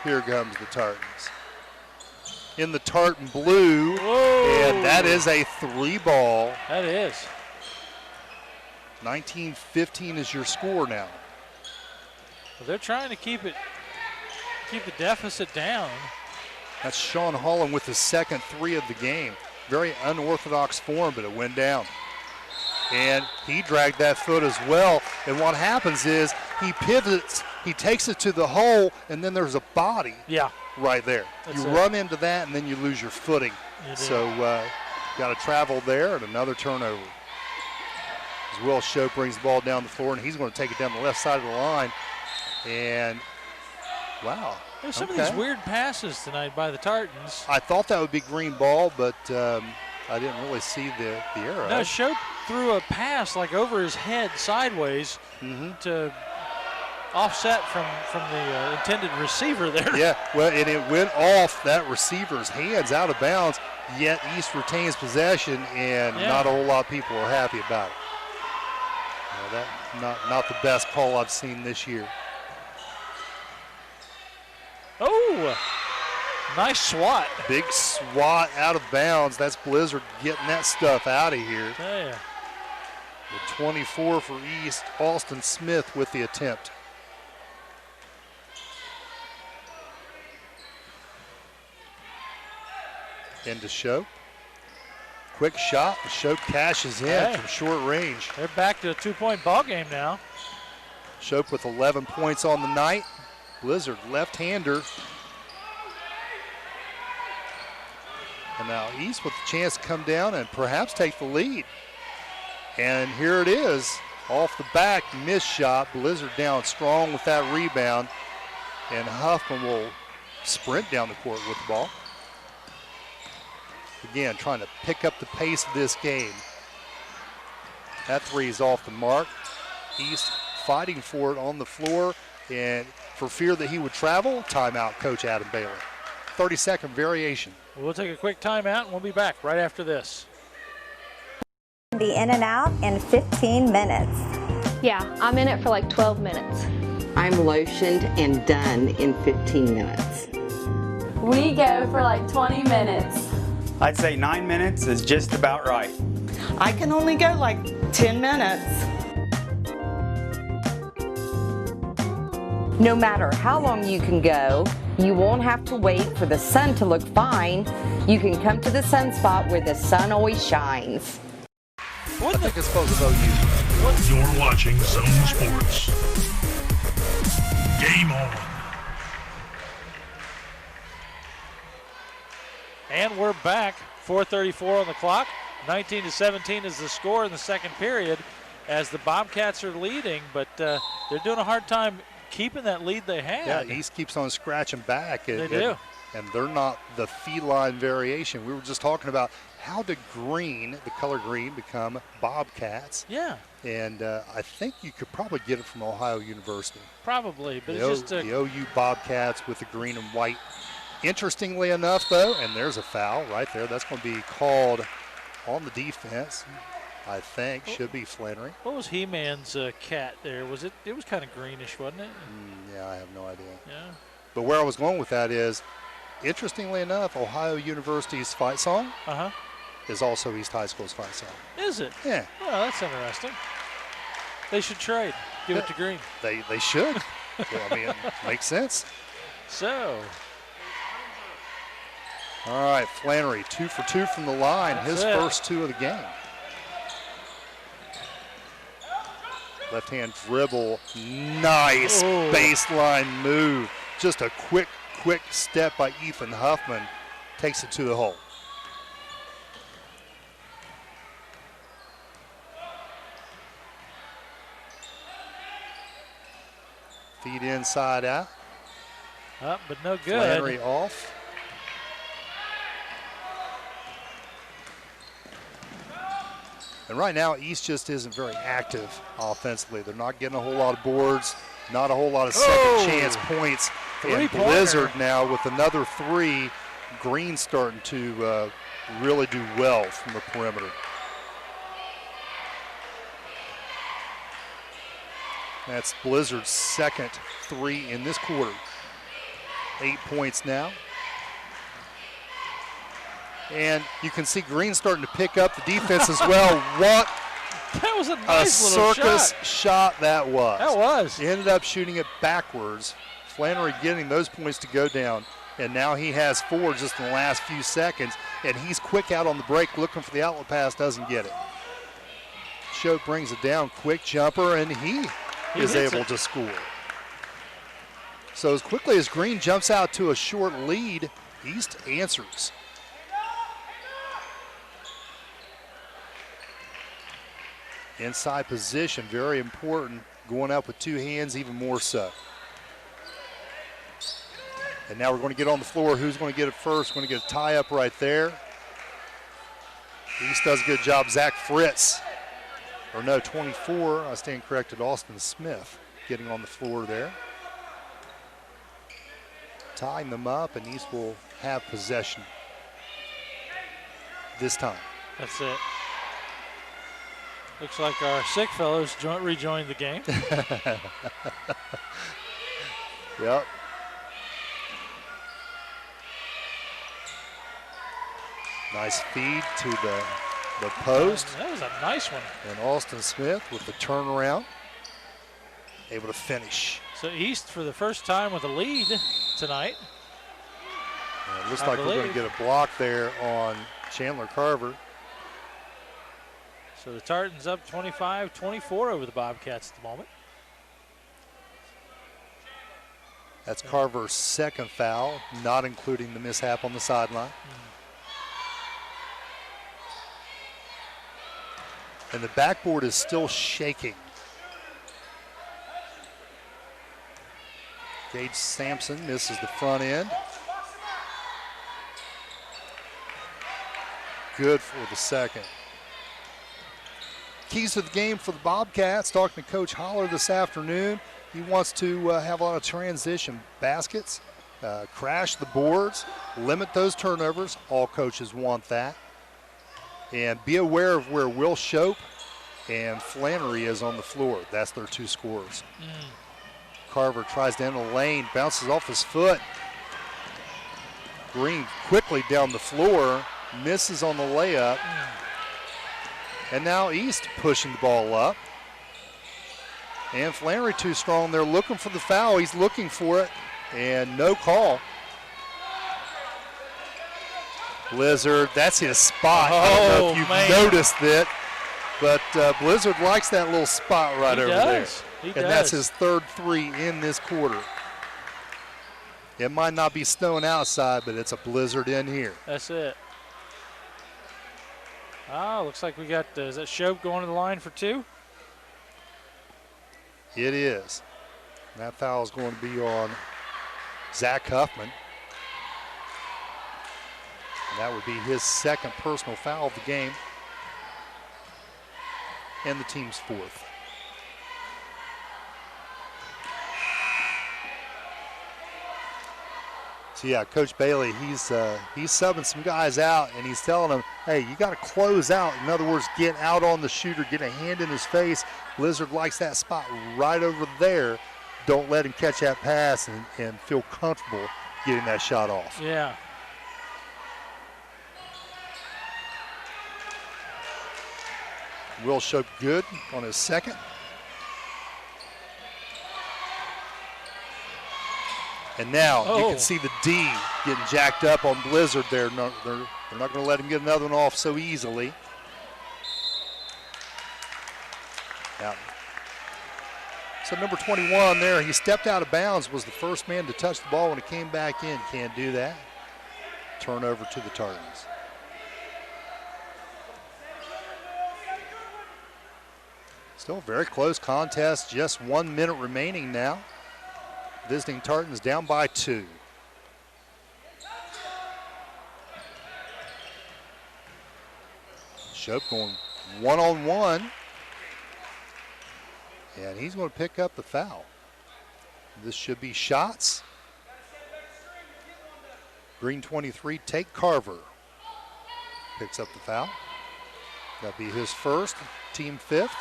[SPEAKER 2] here comes the Tartans. In the tartan blue.
[SPEAKER 1] Whoa.
[SPEAKER 2] And that is a 3-ball.
[SPEAKER 1] That is.
[SPEAKER 2] 19-15 is your score now.
[SPEAKER 1] Well, they're trying to keep the deficit down.
[SPEAKER 2] That's Sean Holland with his second 3 of the game. very unorthodox form, but it went down. And he dragged that foot as well. And what happens is he pivots, he takes it to the hole, and then there's a body right there. You run into that, and then you lose your footing. So got to travel there, and another turnover. As Will Shope brings the ball down the floor, and he's going to take it down the left side of the line. And, wow.
[SPEAKER 1] There's some of these weird passes tonight by the Tartans.
[SPEAKER 2] I thought that would be green ball, but I didn't really see the arrow.
[SPEAKER 1] No, Shope threw a pass like over his head sideways to offset from the intended receiver there.
[SPEAKER 2] Yeah, well, and it went off that receiver's hands out of bounds, yet East retains possession, and not a whole lot of people are happy about it. That not the best call I've seen this year.
[SPEAKER 1] Oh, nice swat.
[SPEAKER 2] Big swat out of bounds. That's Blizzard getting that stuff out of here.
[SPEAKER 1] Yeah.
[SPEAKER 2] The 24 for East, Austin Smith with the attempt. Into Shope. Quick shot. Shope cashes in from short range.
[SPEAKER 1] They're back to a 2-point ball game now.
[SPEAKER 2] Shope with 11 points on the night. Blizzard left-hander. And now East with a chance to come down and perhaps take the lead. And here it is. Off the back, missed shot. Blizzard down strong with that rebound. And Huffman will sprint down the court with the ball. Again, trying to pick up the pace of this game. That three is off the mark. East fighting for it on the floor, and for fear that he would travel, timeout, Coach Adam Bailey. 30-second variation.
[SPEAKER 1] We'll take a quick timeout, and we'll be back right after this.
[SPEAKER 21] Be in and out in 15 minutes.
[SPEAKER 22] Yeah, I'm in it for like 12 minutes.
[SPEAKER 23] I'm lotioned and done in 15 minutes.
[SPEAKER 22] We go for like 20 minutes.
[SPEAKER 24] I'd say 9 minutes is just about right.
[SPEAKER 23] I can only go like 10 minutes. No matter how long you can go, you won't have to wait for the sun to look fine. You can come to the sun spot where the sun always shines.
[SPEAKER 2] I think it's supposed to OU.
[SPEAKER 4] You're watching Zone Sports. Game on.
[SPEAKER 1] And we're back. 4:34 on the clock. 19-17 is the score in the second period as the Bobcats are leading, but they're doing a hard time keeping that lead they had.
[SPEAKER 2] Yeah, East keeps on scratching back.
[SPEAKER 1] They do.
[SPEAKER 2] And they're not the feline variation. We were just talking about how did green, the color green, become Bobcats.
[SPEAKER 1] Yeah.
[SPEAKER 2] And I think you could probably get it from Ohio University.
[SPEAKER 1] Probably, but
[SPEAKER 2] the
[SPEAKER 1] it's just
[SPEAKER 2] the OU Bobcats with the green and white. Interestingly enough, though, and there's a foul right there. That's going to be called on the defense, I think. Should be Flannery.
[SPEAKER 1] What was He-Man's cat there? Was it? It was kind of greenish, wasn't it?
[SPEAKER 2] Yeah, I have no idea.
[SPEAKER 1] Yeah.
[SPEAKER 2] But where I was going with that is, interestingly enough, Ohio University's fight song is also East High School's fight song.
[SPEAKER 1] Is it?
[SPEAKER 2] Yeah.
[SPEAKER 1] Well, that's interesting. They should trade. Give it to Green.
[SPEAKER 2] They should. Well, I mean, it makes sense.
[SPEAKER 1] So.
[SPEAKER 2] All right, Flannery, 2 for 2 from the line. His first 2 of the game. Left-hand dribble, nice baseline move. Just a quick step by Ethan Huffman. Takes it to the hole. Feed inside out.
[SPEAKER 1] Up, but no good.
[SPEAKER 2] Flannery off. And right now, East just isn't very active offensively. They're not getting a whole lot of boards, not a whole lot of second chance points. And Blizzard now with another 3. Green starting to really do well from the perimeter. That's Blizzard's second 3 in this quarter. 8 points now. And you can see Green starting to pick up the defense as well. What
[SPEAKER 1] that was a nice little
[SPEAKER 2] circus shot that was.
[SPEAKER 1] That was.
[SPEAKER 2] He ended up shooting it backwards. Flannery getting those points to go down. And now he has 4 just in the last few seconds. and he's quick out on the break looking for the outlet pass, doesn't get it. Shope brings it down, quick jumper, and he is able to score. So as quickly as Green jumps out to a short lead, East answers. Inside position, very important. Going up with two hands, even more so. And now we're going to get on the floor. Who's going to get it first? Going to get a tie up right there. East does a good job. Zach Fritz, or no, 24. I stand corrected. Austin Smith getting on the floor there. Tying them up, and East will have possession this time.
[SPEAKER 1] That's it. Looks like our sick fellows rejoined the game.
[SPEAKER 2] Yep. Nice feed to the post.
[SPEAKER 1] That was a nice one.
[SPEAKER 2] And Austin Smith with the turnaround, able to finish.
[SPEAKER 1] So East for the first time with a lead tonight.
[SPEAKER 2] And it looks like we're going to get a block there on Chandler Carver.
[SPEAKER 1] So the Tartans up 25-24 over the Bobcats at the moment.
[SPEAKER 2] That's Carver's second foul, not including the mishap on the sideline. And the backboard is still shaking. Gage Sampson misses the front end. Good for the second. Keys to the game for the Bobcats. Talking to Coach Holler this afternoon. He wants to have a lot of transition baskets, crash the boards, limit those turnovers. All coaches want that. And be aware of where Will Shope and Flannery is on the floor. That's their two scorers. Carver tries to enter the lane, bounces off his foot. Green quickly down the floor, misses on the layup. And now East pushing the ball up. And Flannery too strong. They're looking for the foul. He's looking for it, and no call. Blizzard, that's his spot. I don't know if you've noticed it, but Blizzard likes that little spot right over there. And that's his third three in this quarter. It might not be snowing outside, but it's a blizzard in here.
[SPEAKER 1] That's it. Looks like we got, is that Shope going to the line for two?
[SPEAKER 2] It is. And that foul is going to be on Zach Huffman. And that would be his second personal foul of the game. And the team's fourth. So yeah, Coach Bailey, he's subbing some guys out, and he's telling them, hey, you got to close out. In other words, get out on the shooter, get a hand in his face. Blizzard likes that spot right over there. Don't let him catch that pass and feel comfortable getting that shot off.
[SPEAKER 1] Yeah.
[SPEAKER 2] Will Shope good on his second. And now you can see the D getting jacked up on Blizzard there. No, they're not going to let him get another one off so easily. Yeah. So number 21 there, he stepped out of bounds, was the first man to touch the ball when it came back in. Can't do that. Turnover to the Tartans. Still a very close contest, just 1 minute remaining now. Visiting Tartans down by 2. Shope going one-on-one. And he's going to pick up the foul. This should be shots. Green 23, Tate Carver picks up the foul. That'll be his first, team fifth.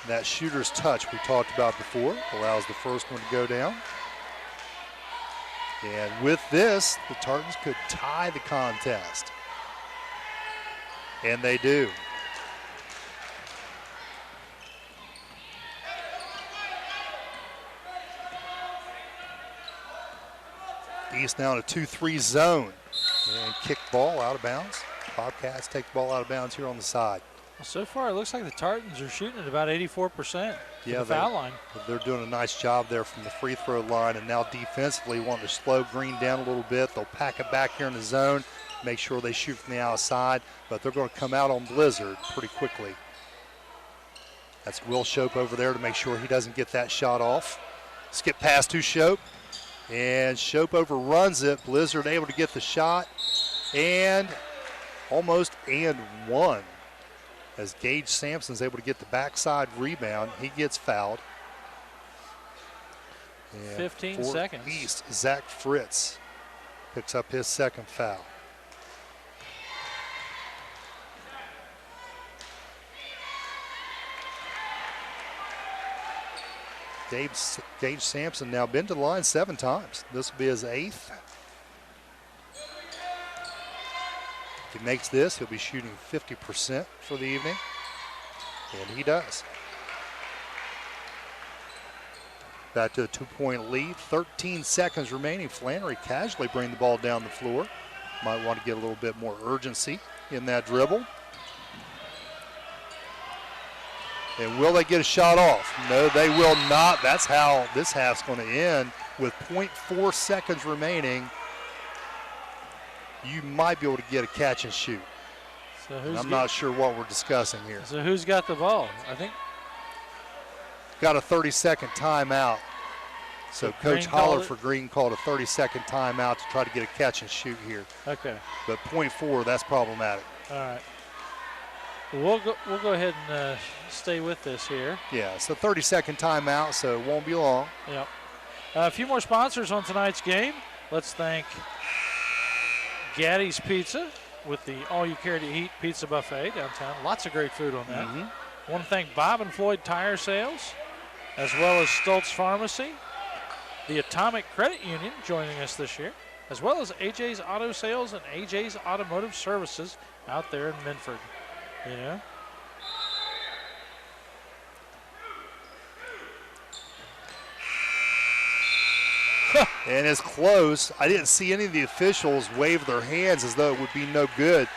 [SPEAKER 2] That shooter's touch we talked about before allows the first one to go down. And with this, the Tartans could tie the contest. And they do. East now in a 2-3 zone. And kick ball out of bounds. Bobcats take the ball out of bounds here on the side.
[SPEAKER 1] Well, so far, it looks like the Tartans are shooting at about 84%
[SPEAKER 2] Yeah,
[SPEAKER 1] the foul line.
[SPEAKER 2] They're doing a nice job there from the free throw line, and now defensively wanting to slow Green down a little bit. They'll pack it back here in the zone, make sure they shoot from the outside, but they're going to come out on Blizzard pretty quickly. That's Will Shope over there to make sure he doesn't get that shot off. Skip pass to Shope, and Shope overruns it. Blizzard able to get the shot, and almost and one. As Gage Sampson's able to get the backside rebound, he gets fouled. And
[SPEAKER 1] 15
[SPEAKER 2] for
[SPEAKER 1] seconds.
[SPEAKER 2] East, Zach Fritz picks up his second foul. Gage Sampson now been to the line 7 times. This will be his 8th. If he makes this, he'll be shooting 50% for the evening, and he does. Back to a 2-point lead, 13 seconds remaining. Flannery casually bring the ball down the floor. Might want to get a little bit more urgency in that dribble. And will they get a shot off? No, they will not. That's how this half's going to end with 0.4 seconds remaining. You might be able to get a catch and shoot.
[SPEAKER 1] So
[SPEAKER 2] I'm not sure what we're discussing here.
[SPEAKER 1] So who's got the ball? I think.
[SPEAKER 2] Got a 30-second timeout. So Coach Holler for Green called a 30-second timeout to try to get a catch and shoot here.
[SPEAKER 1] Okay.
[SPEAKER 2] But 0.4, that's problematic.
[SPEAKER 1] All right. We'll go ahead and stay with this here.
[SPEAKER 2] Yeah, so 30-second timeout, so it won't be long.
[SPEAKER 1] Yep. A few more sponsors on tonight's game. Let's thank Gaddy's Pizza with the all-you-care-to-eat pizza buffet downtown. Lots of great food on that. Want to thank Bob and Floyd Tire Sales, as well as Stoltz Pharmacy, the Atomic Credit Union joining us this year, as well as AJ's Auto Sales and AJ's Automotive Services out there in Minford. You know?
[SPEAKER 2] And it's close. I didn't see any of the officials wave their hands as though it would be no good.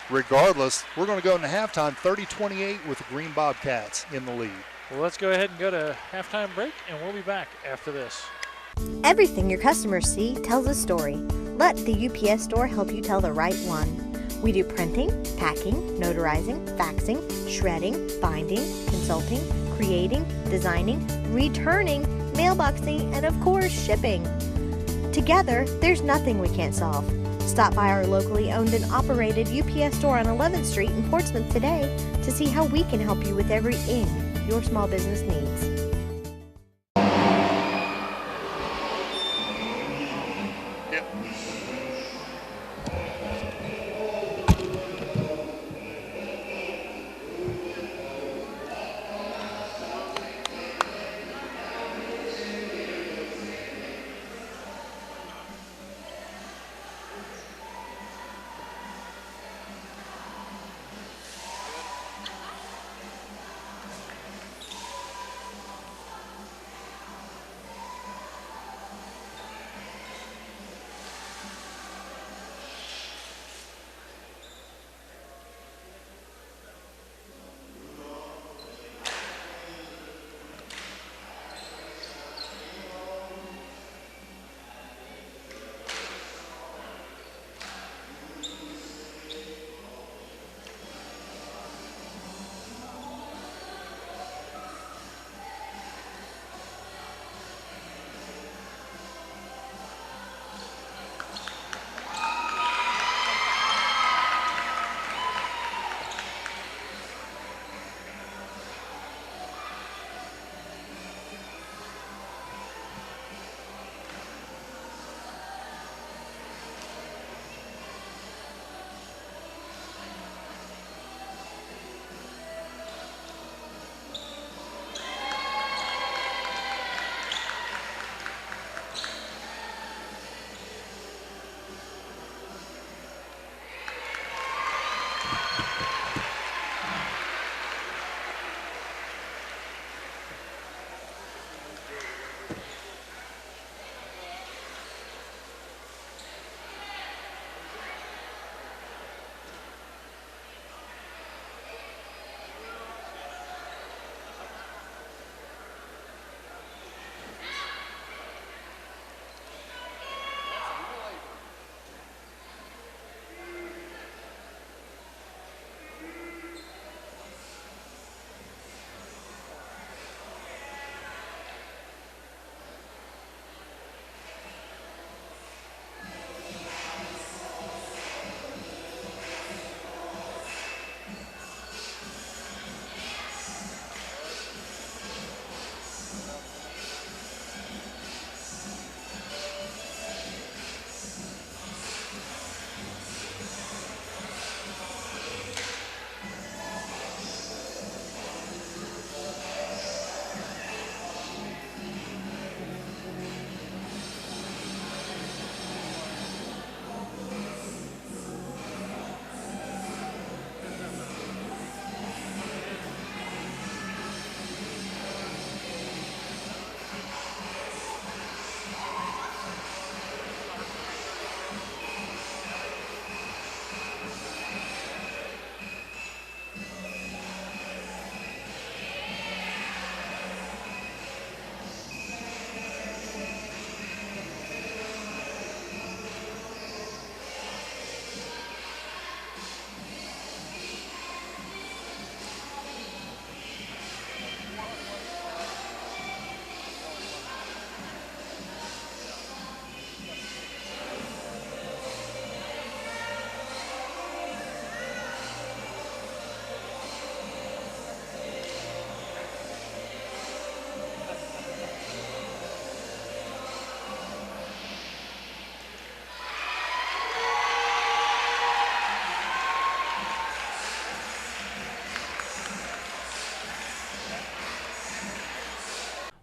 [SPEAKER 2] Regardless, we're going to go into halftime 30-28 with the Green Bobcats in the lead.
[SPEAKER 1] Well, let's go ahead and go to halftime break, and we'll be back after this.
[SPEAKER 17] Everything your customers see tells a story. Let the UPS store help you tell the right one. We do printing, packing, notarizing, faxing, shredding, binding, consulting, creating, designing, returning, mailboxing, and of course, shipping. Together, there's nothing we can't solve. Stop by our locally owned and operated UPS store on 11th Street in Portsmouth today to see how we can help you with everything your small business needs.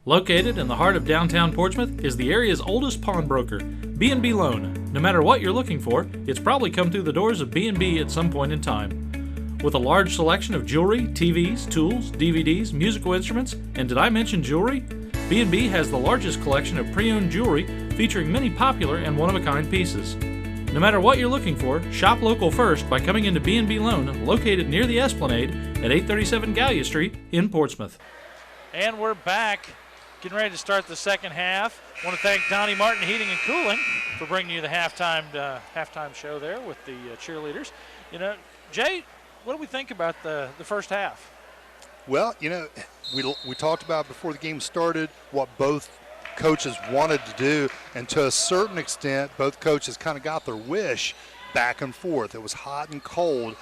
[SPEAKER 3] Located in the heart of downtown Portsmouth is the area's oldest pawnbroker, B&B Loan. No matter what you're looking for, it's probably come through the doors of B&B at some point in time. With a large selection of jewelry, TVs, tools, DVDs, musical instruments, and did I mention jewelry? B&B has the largest collection of pre-owned jewelry featuring many popular and one-of-a-kind pieces. No matter what you're looking for, shop local first by coming into B&B Loan, located near the Esplanade at 837 Gallia Street in Portsmouth.
[SPEAKER 1] And we're back, getting ready to start the second half. I want to thank Donnie Martin Heating and Cooling for bringing you the halftime show there with the cheerleaders. You know, Jay, what do we think about the first half?
[SPEAKER 2] Well, you know, we talked about before the game started what both coaches wanted to do, and to a certain extent, both coaches kind of got their wish back and forth. It was hot and cold,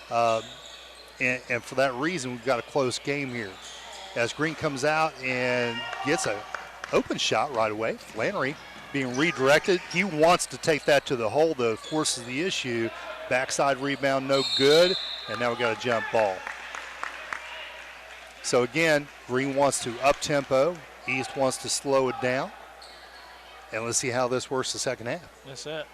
[SPEAKER 2] and for that reason, we've got a close game here. As Green comes out and gets an open shot right away, Flannery being redirected. He wants to take that to the hole, though, forces the issue. Backside rebound, no good, and now we've got a jump ball. So again, Green wants to up-tempo. East wants to slow it down. And let's see how this works the second half.
[SPEAKER 1] That's it.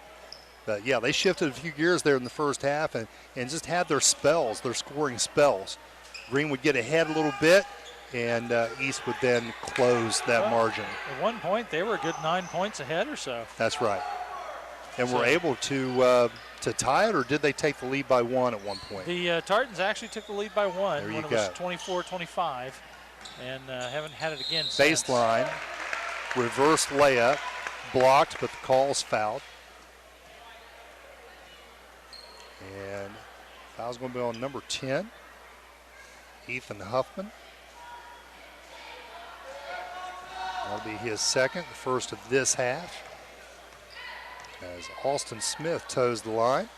[SPEAKER 2] But, yeah, they shifted a few gears there in the first half and just had their spells, their scoring spells. Green would get ahead a little bit, and East would then close that margin.
[SPEAKER 1] At one point, they were a good 9 points ahead or so.
[SPEAKER 2] That's right. And were able to tie it, or did they take the lead by one at one point?
[SPEAKER 1] The Tartans actually took the lead by one
[SPEAKER 2] there
[SPEAKER 1] when it was 24-25. And haven't had it again since.
[SPEAKER 2] Baseline, reverse layup, blocked, but the call's fouled. And foul's going to be on number 10, Ethan Huffman. That'll be his second, the first of this half. As Alston Smith toes the line.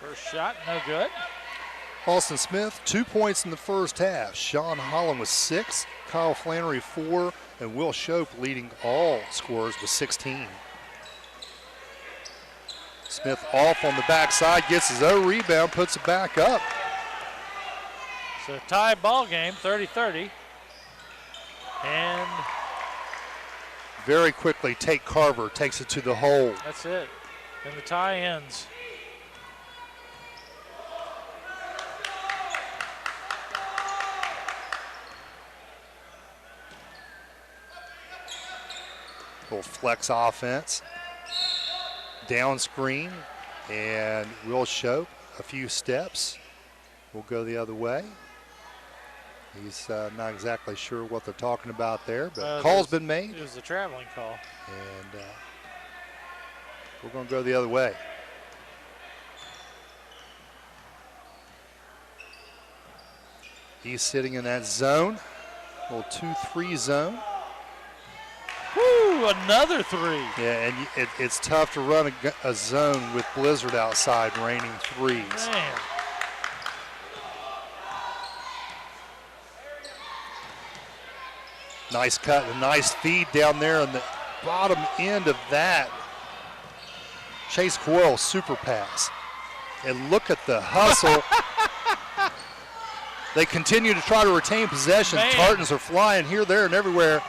[SPEAKER 1] First shot, no good.
[SPEAKER 2] Alston Smith, 2 points in the first half. Sean Holland with 6, Kyle Flannery 4, and Will Shope leading all scorers with 16. Smith off on the backside, gets his own rebound, puts it back up.
[SPEAKER 1] So tie ball game, 30-30. And
[SPEAKER 2] very quickly, Tate Carver takes it to the hole.
[SPEAKER 1] That's it. And the tie ends.
[SPEAKER 2] Little flex offense. Down screen, and Will Shope a few steps. Will go the other way. He's not exactly sure what they're talking about there, but call's been made.
[SPEAKER 1] It was a traveling call.
[SPEAKER 2] And we're going to go the other way. He's sitting in that zone, little 2-3 zone.
[SPEAKER 1] Woo, another three.
[SPEAKER 2] Yeah, and it's tough to run a zone with blizzard outside, raining threes.
[SPEAKER 1] Man.
[SPEAKER 2] Nice cut, a nice feed down there on the bottom end of that. Chase Coyle, super pass. And look at the hustle. They continue to try to retain possession.
[SPEAKER 1] Man.
[SPEAKER 2] Tartans are flying here, there, and everywhere.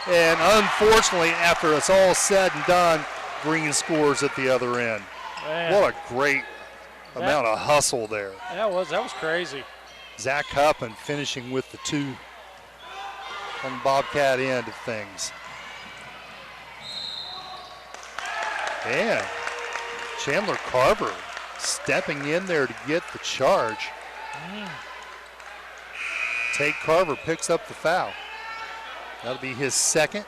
[SPEAKER 2] And unfortunately, after it's all said and done, Green scores at the other end.
[SPEAKER 1] Man.
[SPEAKER 2] What a great amount of hustle there.
[SPEAKER 1] That was crazy.
[SPEAKER 2] Zach Huffman finishing with the 2 on the Bobcat end of things. And Chandler Carver stepping in there to get the charge. Tate Carver picks up the foul. That'll be his second.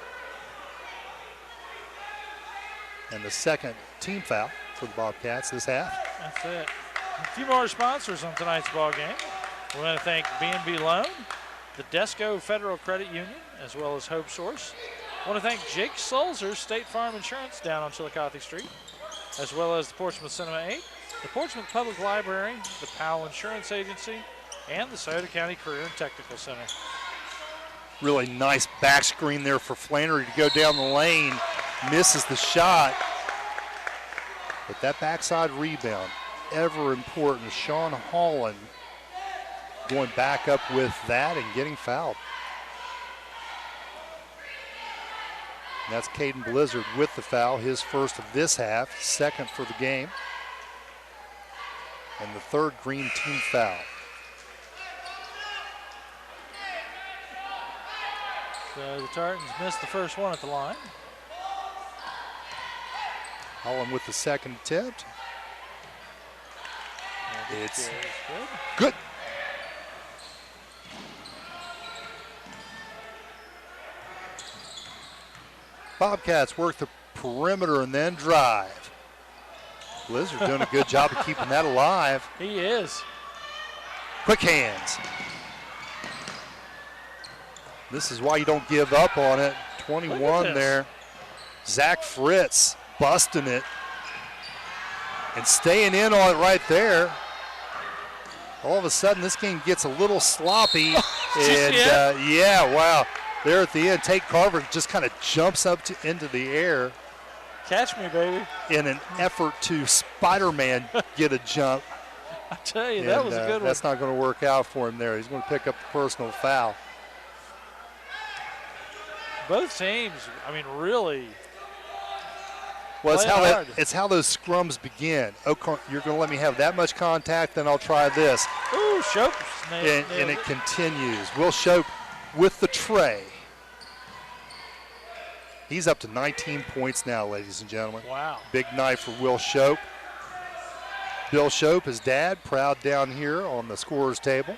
[SPEAKER 2] And the second team foul for the Bobcats this half.
[SPEAKER 1] That's it. A few more sponsors on tonight's ball game. We want to thank B&B Loan, the Desco Federal Credit Union, as well as Hope Source. I want to thank Jake Sulzer, State Farm Insurance down on Chillicothe Street, as well as the Portsmouth Cinema 8, the Portsmouth Public Library, the Powell Insurance Agency, and the Scioto County Career and Technical Center.
[SPEAKER 2] Really nice back screen there for Flannery to go down the lane. Misses the shot. But that backside rebound, ever important. Sean Holland going back up with that and getting fouled. And that's Caden Blizzard with the foul, his first of this half, second for the game. And the third green team foul.
[SPEAKER 1] So the Tartans missed the first one at the line.
[SPEAKER 2] Holland with the second attempt. It's
[SPEAKER 1] good.
[SPEAKER 2] Bobcats work the perimeter and then drive. Blizzard doing a good job of keeping that alive.
[SPEAKER 1] He is.
[SPEAKER 2] Quick hands. This is why you don't give up on it. 21 there. Zach Fritz busting it and staying in on it right there. All of a sudden, this game gets a little sloppy. And yeah, wow. There at the end, Tate Carver just kind of jumps up into the air.
[SPEAKER 1] Catch me, baby.
[SPEAKER 2] In an effort to Spider-Man get a jump.
[SPEAKER 1] I tell you, that was a good one.
[SPEAKER 2] That's not going to work out for him there. He's going to pick up the personal foul.
[SPEAKER 1] Both teams, I mean, really.
[SPEAKER 2] Well, it's how those scrums begin. Oh, you're going to let me have that much contact, then I'll try this.
[SPEAKER 1] Ooh, Shope.
[SPEAKER 2] And it continues. Will Shope with the tray. He's up to 19 points now, ladies and gentlemen.
[SPEAKER 1] Wow.
[SPEAKER 2] Big night for Will Shope. Bill Shope, his dad, proud down here on the scorer's table.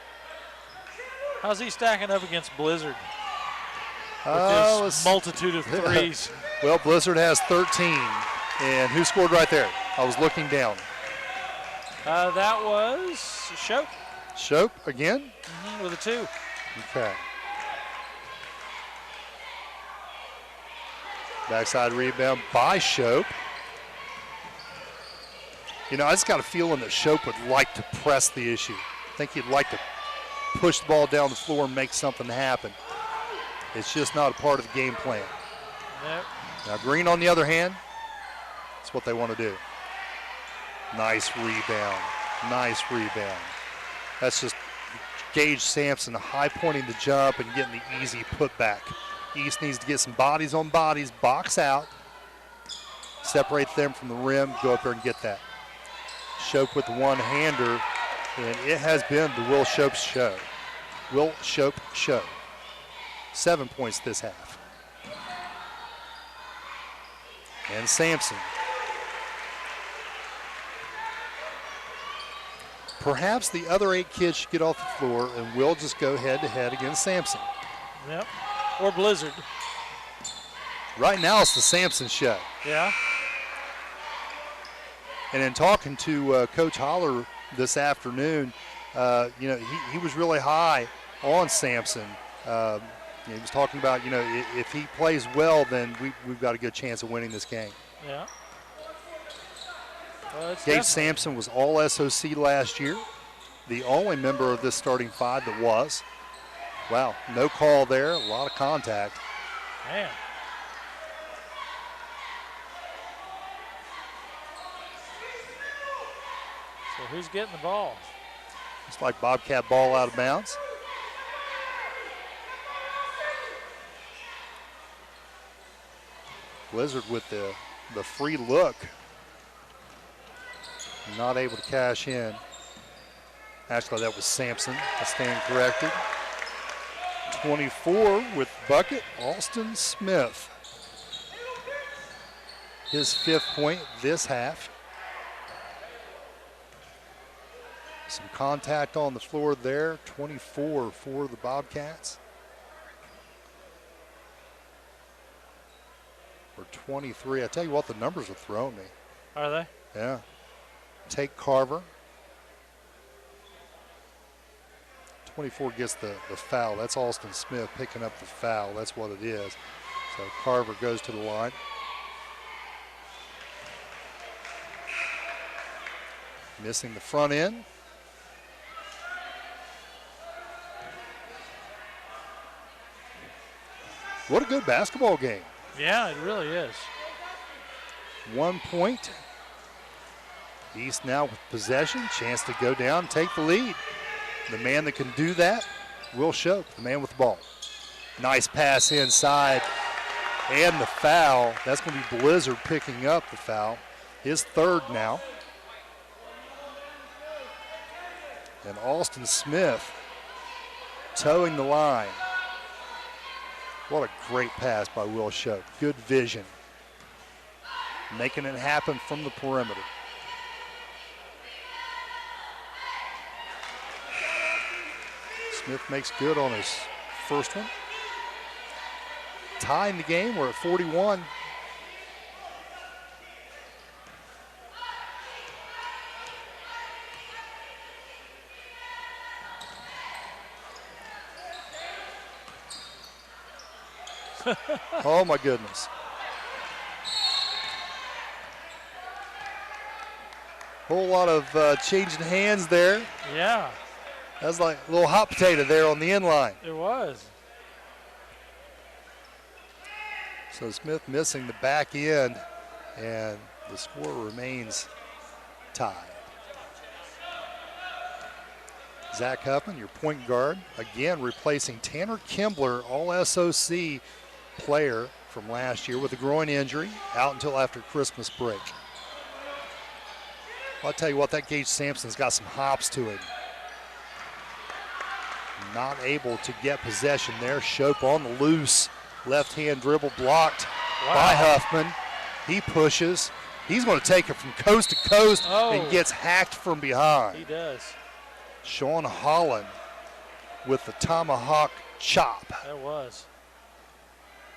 [SPEAKER 1] How's he stacking up against Blizzard? With this multitude of threes.
[SPEAKER 2] Well, Blizzard has 13. And who scored right there? I was looking down.
[SPEAKER 1] That was Shope.
[SPEAKER 2] Shope again?
[SPEAKER 1] With a 2.
[SPEAKER 2] Okay. Backside rebound by Shope. You know, I just got a feeling that Shope would like to press the issue. I think he'd like to push the ball down the floor and make something happen. It's just not a part of the game plan.
[SPEAKER 1] Nope.
[SPEAKER 2] Now Green, on the other hand, that's what they want to do. Nice rebound. Nice rebound. That's just Gage Sampson high pointing the jump and getting the easy putback. East needs to get some bodies on bodies, box out, separate them from the rim, go up there and get that. Shope with the one-hander, and it has been the Will Shope show. Will Shope show. 7 points this half. And Sampson. Perhaps the other 8 kids should get off the floor and we'll just go head-to-head against Sampson.
[SPEAKER 1] Yep, or Blizzard.
[SPEAKER 2] Right now it's the Sampson show.
[SPEAKER 1] Yeah.
[SPEAKER 2] And in talking to Coach Holler this afternoon, you know, he was really high on Sampson. He was talking about, you know, if he plays well, then we've got a good chance of winning this game.
[SPEAKER 1] Yeah. Well,
[SPEAKER 2] Gage Sampson was all SOC last year, the only member of this starting 5 that was. Wow, no call there, a lot of contact.
[SPEAKER 1] Man. So who's getting the ball?
[SPEAKER 2] It's like Bobcat ball out of bounds. Blizzard with the free look. Not able to cash in. Actually, that was Sampson. I stand corrected. 24 with bucket, Alston Smith. His 5th point this half. Some contact on the floor there. 24 for the Bobcats. For 23. I tell you what, the numbers are throwing me.
[SPEAKER 1] Are they?
[SPEAKER 2] Yeah. Tate Carver. 24 gets the foul. That's Alston Smith picking up the foul. That's what it is. So Carver goes to the line. Missing the front end. What a good basketball game.
[SPEAKER 1] Yeah, it really is.
[SPEAKER 2] 1 point. East now with possession, chance to go down, take the lead. The man that can do that, Will Shope, the man with the ball. Nice pass inside, and the foul. That's going to be Blizzard picking up the foul. His third now. And Alston Smith towing the line. What a great pass by Will Shope. Good vision. Making it happen from the perimeter. Smith makes good on his first one. Tying the game, we're at 41. Oh my goodness. Whole lot of changing hands there.
[SPEAKER 1] Yeah.
[SPEAKER 2] That was like a little hot potato there on the end line.
[SPEAKER 1] It was.
[SPEAKER 2] So Smith missing the back end, and the score remains tied. Zach Huffman, your point guard, again replacing Tanner Kimbler, all-SOC player from last year with a groin injury, out until after Christmas break. Well, I'll tell you what, that Gage Sampson's got some hops to him. Not able to get possession there. Shope on the loose. Left-hand dribble blocked by Huffman. He pushes. He's going to take it from coast to coast and gets hacked from behind.
[SPEAKER 1] He does.
[SPEAKER 2] Sean Holland with the tomahawk chop.
[SPEAKER 1] That was.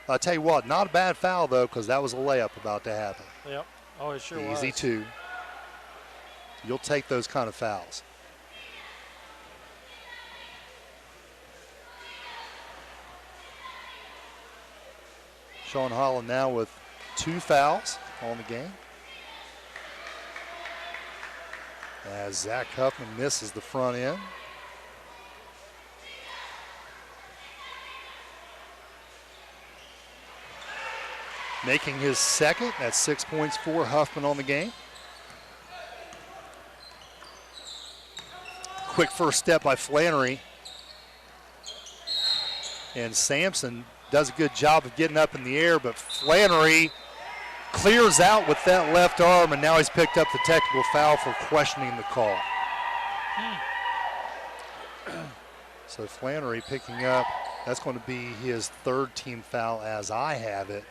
[SPEAKER 2] I'll tell you what, not a bad foul, though, because that was a layup about to happen.
[SPEAKER 1] Yep. Oh, it sure was.
[SPEAKER 2] Easy two. You'll take those kind of fouls. Sean Holland now with 2 fouls on the game. As Zach Huffman misses the front end. Making his second, that's 6 points for Huffman on the game. Quick first step by Flannery. And Sampson does a good job of getting up in the air, but Flannery clears out with that left arm, and now he's picked up the technical foul for questioning the call. So Flannery picking up, that's going to be his 3rd team foul as I have it.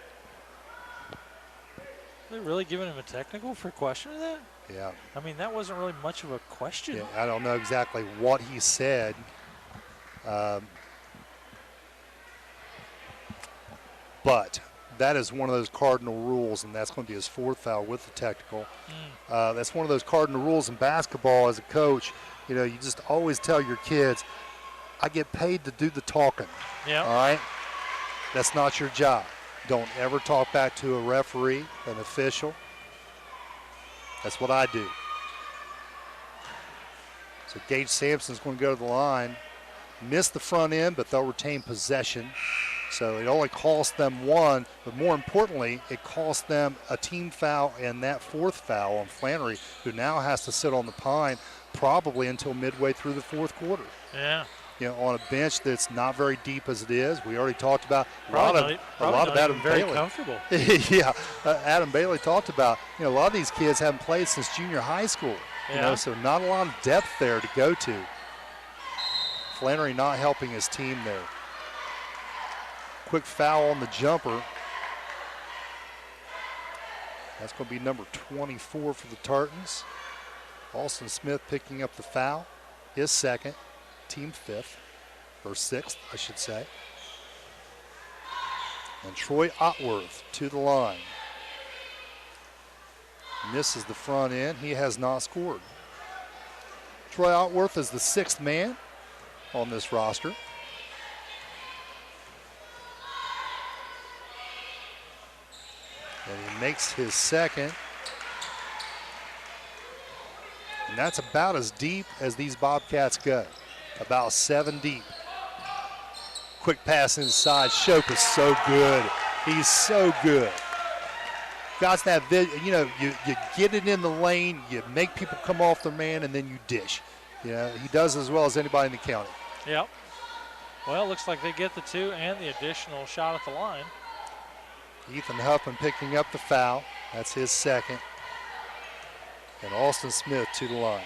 [SPEAKER 1] They're really giving him a technical for questioning that?
[SPEAKER 2] Yeah.
[SPEAKER 1] I mean, that wasn't really much of a question.
[SPEAKER 2] Yeah, I don't know exactly what he said. But that is one of those cardinal rules, and that's going to be his 4th foul with the technical. That's one of those cardinal rules in basketball as a coach. You know, you just always tell your kids, I get paid to do the talking.
[SPEAKER 1] Yeah.
[SPEAKER 2] All right? That's not your job. Don't ever talk back to a referee, an official. That's what I do. So Gage Sampson's going to go to the line, miss the front end, but they'll retain possession. So it only cost them 1, but more importantly, it cost them a team foul and that 4th foul on Flannery, who now has to sit on the pine probably until midway through the 4th quarter.
[SPEAKER 1] Yeah.
[SPEAKER 2] You know, on a bench that's not very deep as it is. We already talked about a lot of Adam
[SPEAKER 1] very
[SPEAKER 2] Bailey.
[SPEAKER 1] Comfortable.
[SPEAKER 2] Yeah, Adam Bailey talked about, you know, a lot of these kids haven't played since junior high school. You know, so not a lot of depth there to go to. Flannery not helping his team there. Quick foul on the jumper. That's going to be number 24 for the Tartans. Alston Smith picking up the foul, his 2nd, team 5th, or 6th, I should say. And Troy Otworth to the line. Misses the front end. He has not scored. Troy Otworth is the 6th man on this roster. And he makes his 2nd. And that's about as deep as these Bobcats go. About 7 deep. Quick pass inside. Shope is so good. He's so good. Got that, you know, you get it in the lane, you make people come off their man, and then you dish. He does as well as anybody in the county.
[SPEAKER 1] Yep. Well, looks like they get the 2 and the additional shot at the line.
[SPEAKER 2] Ethan Huffman picking up the foul. That's his second. And Austin Smith to the line.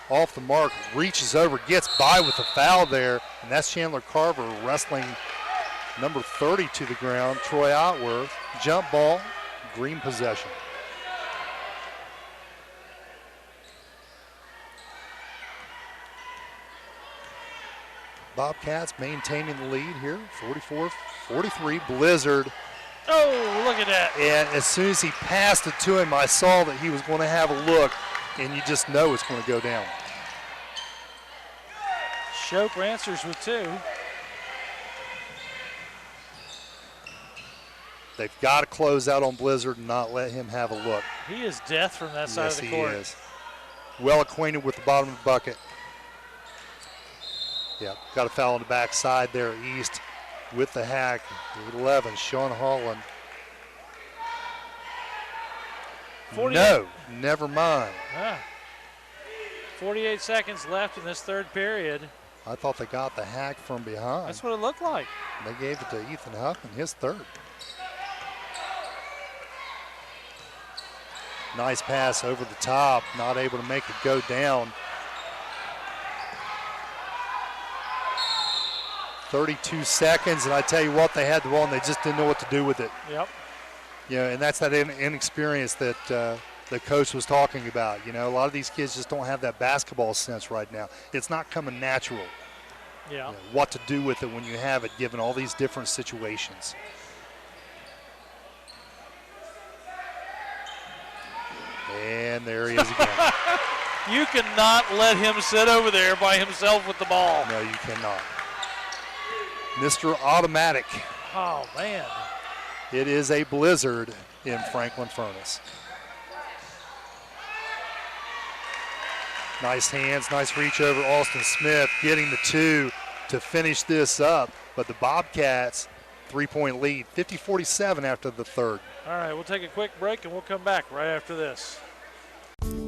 [SPEAKER 2] Off the mark, reaches over, gets by with the foul there, and that's Chandler Carver wrestling number 30 to the ground, Troy Outworth. Jump ball, Green possession. Bobcats maintaining the lead here, 44-43. Blizzard.
[SPEAKER 1] Oh, look at that.
[SPEAKER 2] And as soon as he passed it to him, I saw that he was going to have a look, and you just know it's going to go down.
[SPEAKER 1] Shope answers with 2.
[SPEAKER 2] They've got to close out on Blizzard and not let him have a look.
[SPEAKER 1] He is death from that side of the court.
[SPEAKER 2] Yes, he is. Well acquainted with the bottom of the bucket. Yeah, got a foul on the backside there, East with the hack. 11, Sean Holland. No, never mind.
[SPEAKER 1] 48 seconds left in this third period.
[SPEAKER 2] I thought they got the hack from behind.
[SPEAKER 1] That's what it looked like.
[SPEAKER 2] They gave it to Ethan Huffman, his third. Nice pass over the top, not able to make it go down. 32 seconds, and I tell you what, they had the ball and they just didn't know what to do with it.
[SPEAKER 1] Yep.
[SPEAKER 2] And that's that inexperience that the coach was talking about. A lot of these kids just don't have that basketball sense right now. It's not coming natural.
[SPEAKER 1] Yeah.
[SPEAKER 2] What to do with it when you have it, given all these different situations. And there he is again.
[SPEAKER 1] You cannot let him sit over there by himself with the ball.
[SPEAKER 2] No, you cannot. Mr. Automatic.
[SPEAKER 1] Oh, man.
[SPEAKER 2] It is a blizzard in Franklin Furnace. Nice hands, nice reach over Austin Smith, getting the 2 to finish this up. But the Bobcats, 3-point lead, 50-47 after the third.
[SPEAKER 1] All right, we'll take a quick break and we'll come back right after this.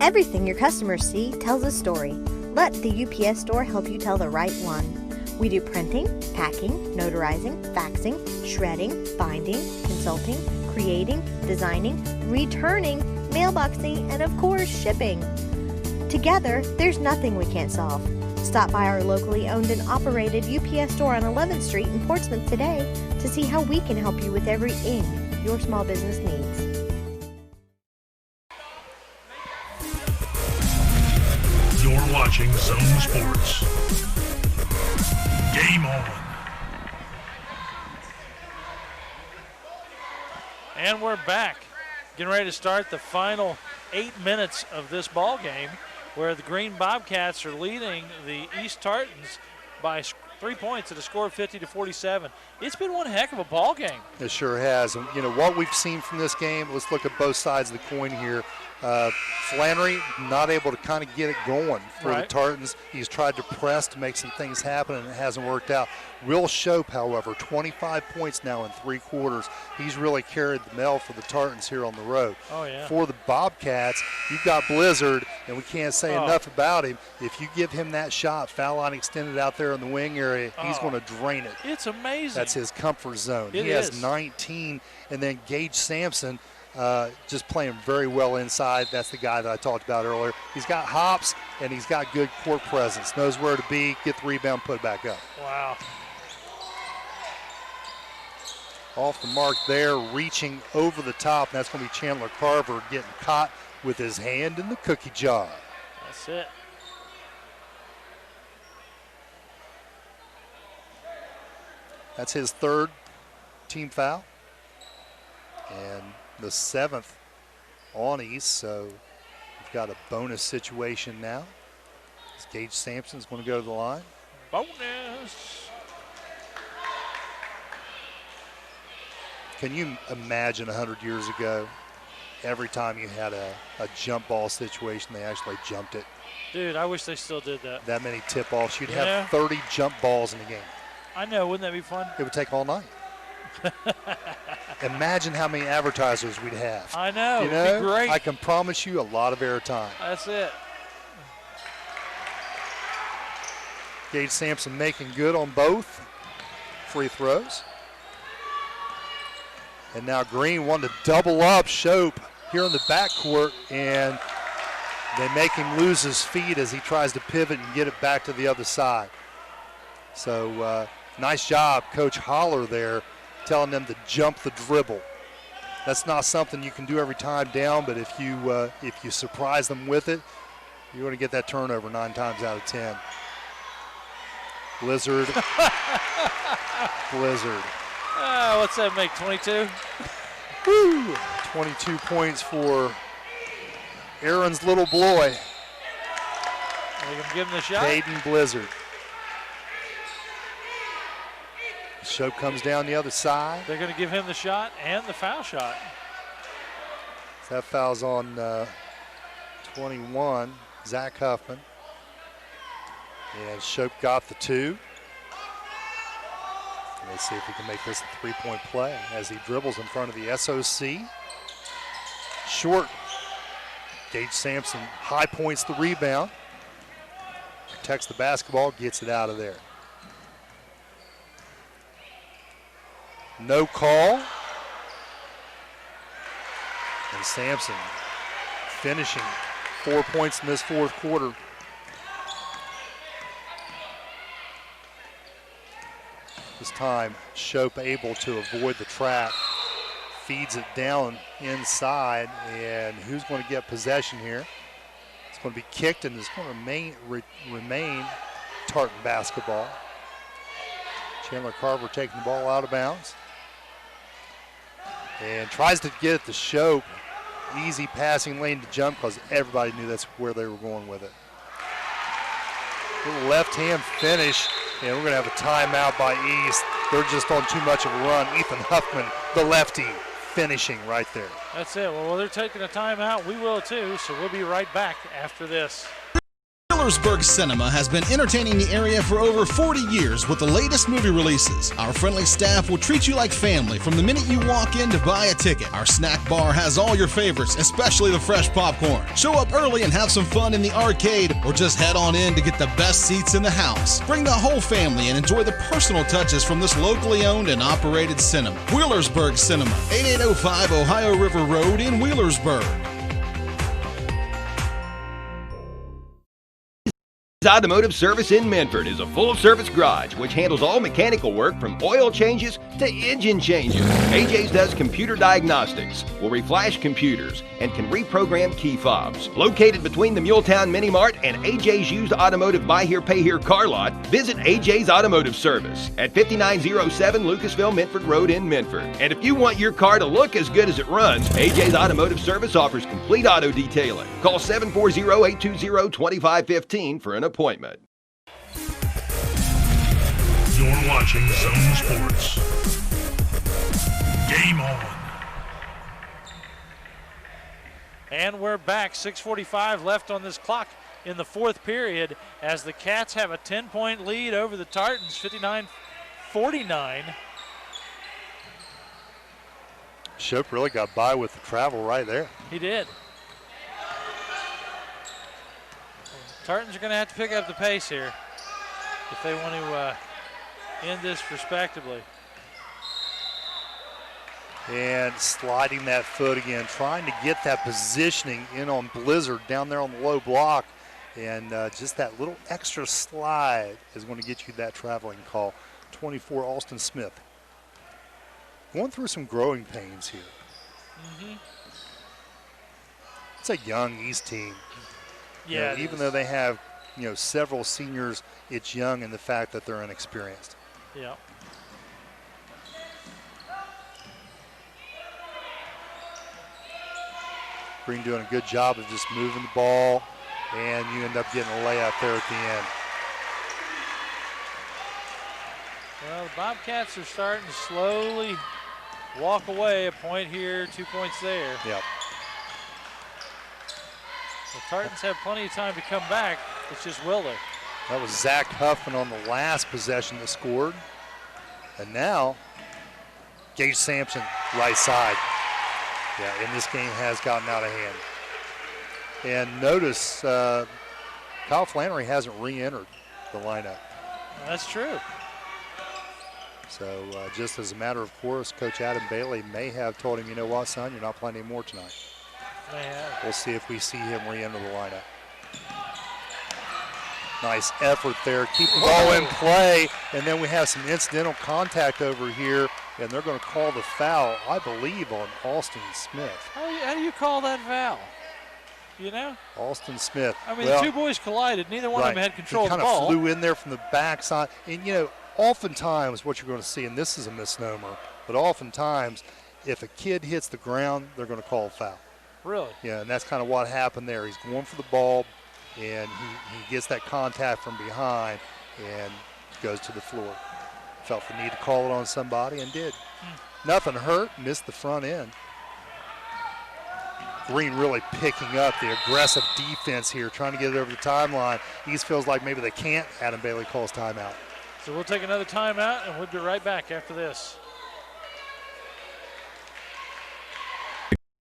[SPEAKER 17] Everything your customers see tells a story. Let the UPS store help you tell the right one. We do printing, packing, notarizing, faxing, shredding, binding, consulting, creating, designing, returning, mailboxing, and of course, shipping. Together, there's nothing we can't solve. Stop by our locally owned and operated UPS store on 11th Street in Portsmouth today to see how we can help you with everything your small business needs.
[SPEAKER 4] You're watching Zone Sports. Game on.
[SPEAKER 1] And we're back. Getting ready to start the final 8 minutes of this ball game, where the Green Bobcats are leading the East Tartans by 3 points at a score of 50-47. It's been one heck of a ball game.
[SPEAKER 2] It sure has. And what we've seen from this game, let's look at both sides of the coin here. Flannery not able to kind of get it going for the Tartans. He's tried to press to make some things happen, and it hasn't worked out. Will Shope, however, 25 points now in 3 quarters. He's really carried the mail for the Tartans here on the road.
[SPEAKER 1] Oh, yeah.
[SPEAKER 2] For the Bobcats, you've got Blizzard, and we can't say enough about him. If you give him that shot, foul line extended out there in the wing area, he's going to drain it.
[SPEAKER 1] It's amazing.
[SPEAKER 2] That's his comfort zone.
[SPEAKER 1] He
[SPEAKER 2] has 19, and then Gage Sampson, just playing very well inside. That's the guy that I talked about earlier. He's got hops, and he's got good court presence. Knows where to be, get the rebound, put it back up.
[SPEAKER 1] Wow.
[SPEAKER 2] Off the mark there, reaching over the top, and that's going to be Chandler Carver getting caught with his hand in the cookie jar.
[SPEAKER 1] That's it.
[SPEAKER 2] That's his third team foul. And the 7th on East, so we've got a bonus situation now. Gage Sampson's going to go to the line.
[SPEAKER 1] Bonus.
[SPEAKER 2] Can you imagine 100 years ago, every time you had a jump ball situation, they actually jumped it?
[SPEAKER 1] Dude, I wish they still did that.
[SPEAKER 2] That many tip-offs. You'd have 30 jump balls in the game.
[SPEAKER 1] I know. Wouldn't that be fun?
[SPEAKER 2] It would take all night. Imagine how many advertisers we'd have.
[SPEAKER 1] I know.
[SPEAKER 2] You know,
[SPEAKER 1] it'd be great.
[SPEAKER 2] I can promise you a lot of airtime.
[SPEAKER 1] That's it.
[SPEAKER 2] Gage Sampson making good on both free throws. And now Green wanted to double up Shope here in the backcourt, and they make him lose his feet as he tries to pivot and get it back to the other side. So nice job, Coach Holler there, telling them to jump the dribble. That's not something you can do every time down, but if you surprise them with it, you're going to get that turnover 9 times out of 10. Blizzard. Blizzard.
[SPEAKER 1] What's that make, 22?
[SPEAKER 2] Woo! 22 points for Aaron's little boy.
[SPEAKER 1] Are you going to give him the shot?
[SPEAKER 2] Caden Blizzard. Shope comes down the other side.
[SPEAKER 1] They're going to give him the shot and the foul shot.
[SPEAKER 2] So that foul's on 21, Zach Huffman. And Shope got the 2. Let's see if he can make this a 3-point play as he dribbles in front of the SOC. Short. Gage Sampson high points the rebound. Protects the basketball, gets it out of there. No call. And Sampson finishing 4 points in this fourth quarter. This time, Shope able to avoid the trap. Feeds it down inside, and who's going to get possession here? It's going to be kicked, and it's going to remain Tartan basketball. Chandler Carver taking the ball out of bounds. And tries to get it to Shope. Easy passing lane to jump because everybody knew that's where they were going with it. Little left-hand finish, and we're going to have a timeout by East. They're just on too much of a run. Ethan Huffman, the lefty, finishing right there.
[SPEAKER 1] That's it. Well, they're taking a timeout. We will too, so we'll be right back after this.
[SPEAKER 5] Wheelersburg Cinema has been entertaining the area for over 40 years with the latest movie releases. Our friendly staff will treat you like family from the minute you walk in to buy a ticket. Our snack bar has all your favorites, especially the fresh popcorn. Show up early and have some fun in the arcade, or just head on in to get the best seats in the house. Bring the whole family and enjoy the personal touches from this locally owned and operated cinema. Wheelersburg Cinema, 8805 Ohio River Road in Wheelersburg.
[SPEAKER 6] Automotive Service in Medford is a full-service garage which handles all mechanical work from oil changes to engine changes. AJ's does computer diagnostics, will reflash computers, and can reprogram key fobs. Located between the Muletown Mini Mart and AJ's used automotive buy here, pay here car lot, visit AJ's Automotive Service at 5907 Lucasville Medford Road in Medford. And if you want your car to look as good as it runs, AJ's Automotive Service offers complete auto detailing. Call 740-820-2515 for an appointment.
[SPEAKER 4] You're watching Zone Sports. Game on.
[SPEAKER 1] And we're back. 6:45 left on this clock in the fourth period as the Cats have a 10-point lead over the Tartans, 59-49.
[SPEAKER 2] Shope really got by with the travel right there.
[SPEAKER 1] He did. Tartans are going to have to pick up the pace here if they want to end this respectably.
[SPEAKER 2] And sliding that foot again, trying to get that positioning in on Blizzard down there on the low block. And just that little extra slide is going to get you that traveling call. 24, Alston Smith. Going through some growing pains here. It's a young East team.
[SPEAKER 1] Yeah,
[SPEAKER 2] even though they have, several seniors, it's young in the fact that they're inexperienced.
[SPEAKER 1] Yeah.
[SPEAKER 2] Green doing a good job of just moving the ball, and you end up getting a layup there at the end.
[SPEAKER 1] Well, the Bobcats are starting to slowly walk away. A point here, 2 points there.
[SPEAKER 2] Yep.
[SPEAKER 1] The Tartans have plenty of time to come back. It's just will they?
[SPEAKER 2] That was Zach Huffman on the last possession that scored. And now, Gage Sampson, right side. Yeah, and this game has gotten out of hand. And notice Kyle Flannery hasn't re-entered the lineup.
[SPEAKER 1] That's true.
[SPEAKER 2] So just as a matter of course, Coach Adam Bailey may have told him, you know what, son, you're not playing anymore tonight. We'll see if we see him re-enter the lineup. Nice effort there. Keep the ball in play, and then we have some incidental contact over here, and they're going to call the foul, I believe, on Alston Smith.
[SPEAKER 1] How do you call that foul? You know?
[SPEAKER 2] Alston Smith.
[SPEAKER 1] I mean, the two boys collided. Neither one of them had control of the ball.
[SPEAKER 2] He kind of flew in there from the backside. And, you know, oftentimes what you're going to see, and this is a misnomer, but oftentimes if a kid hits the ground, they're going to call a foul.
[SPEAKER 1] Really?
[SPEAKER 2] Yeah, and that's kind of what happened there. He's going for the ball, and he gets that contact from behind and goes to the floor. Felt the need to call it on somebody and did. Nothing hurt, missed the front end. Green really picking up the aggressive defense here, trying to get it over the timeline. East feels like maybe they can't. Adam Bailey calls timeout.
[SPEAKER 1] So we'll take another timeout, and we'll be right back after this.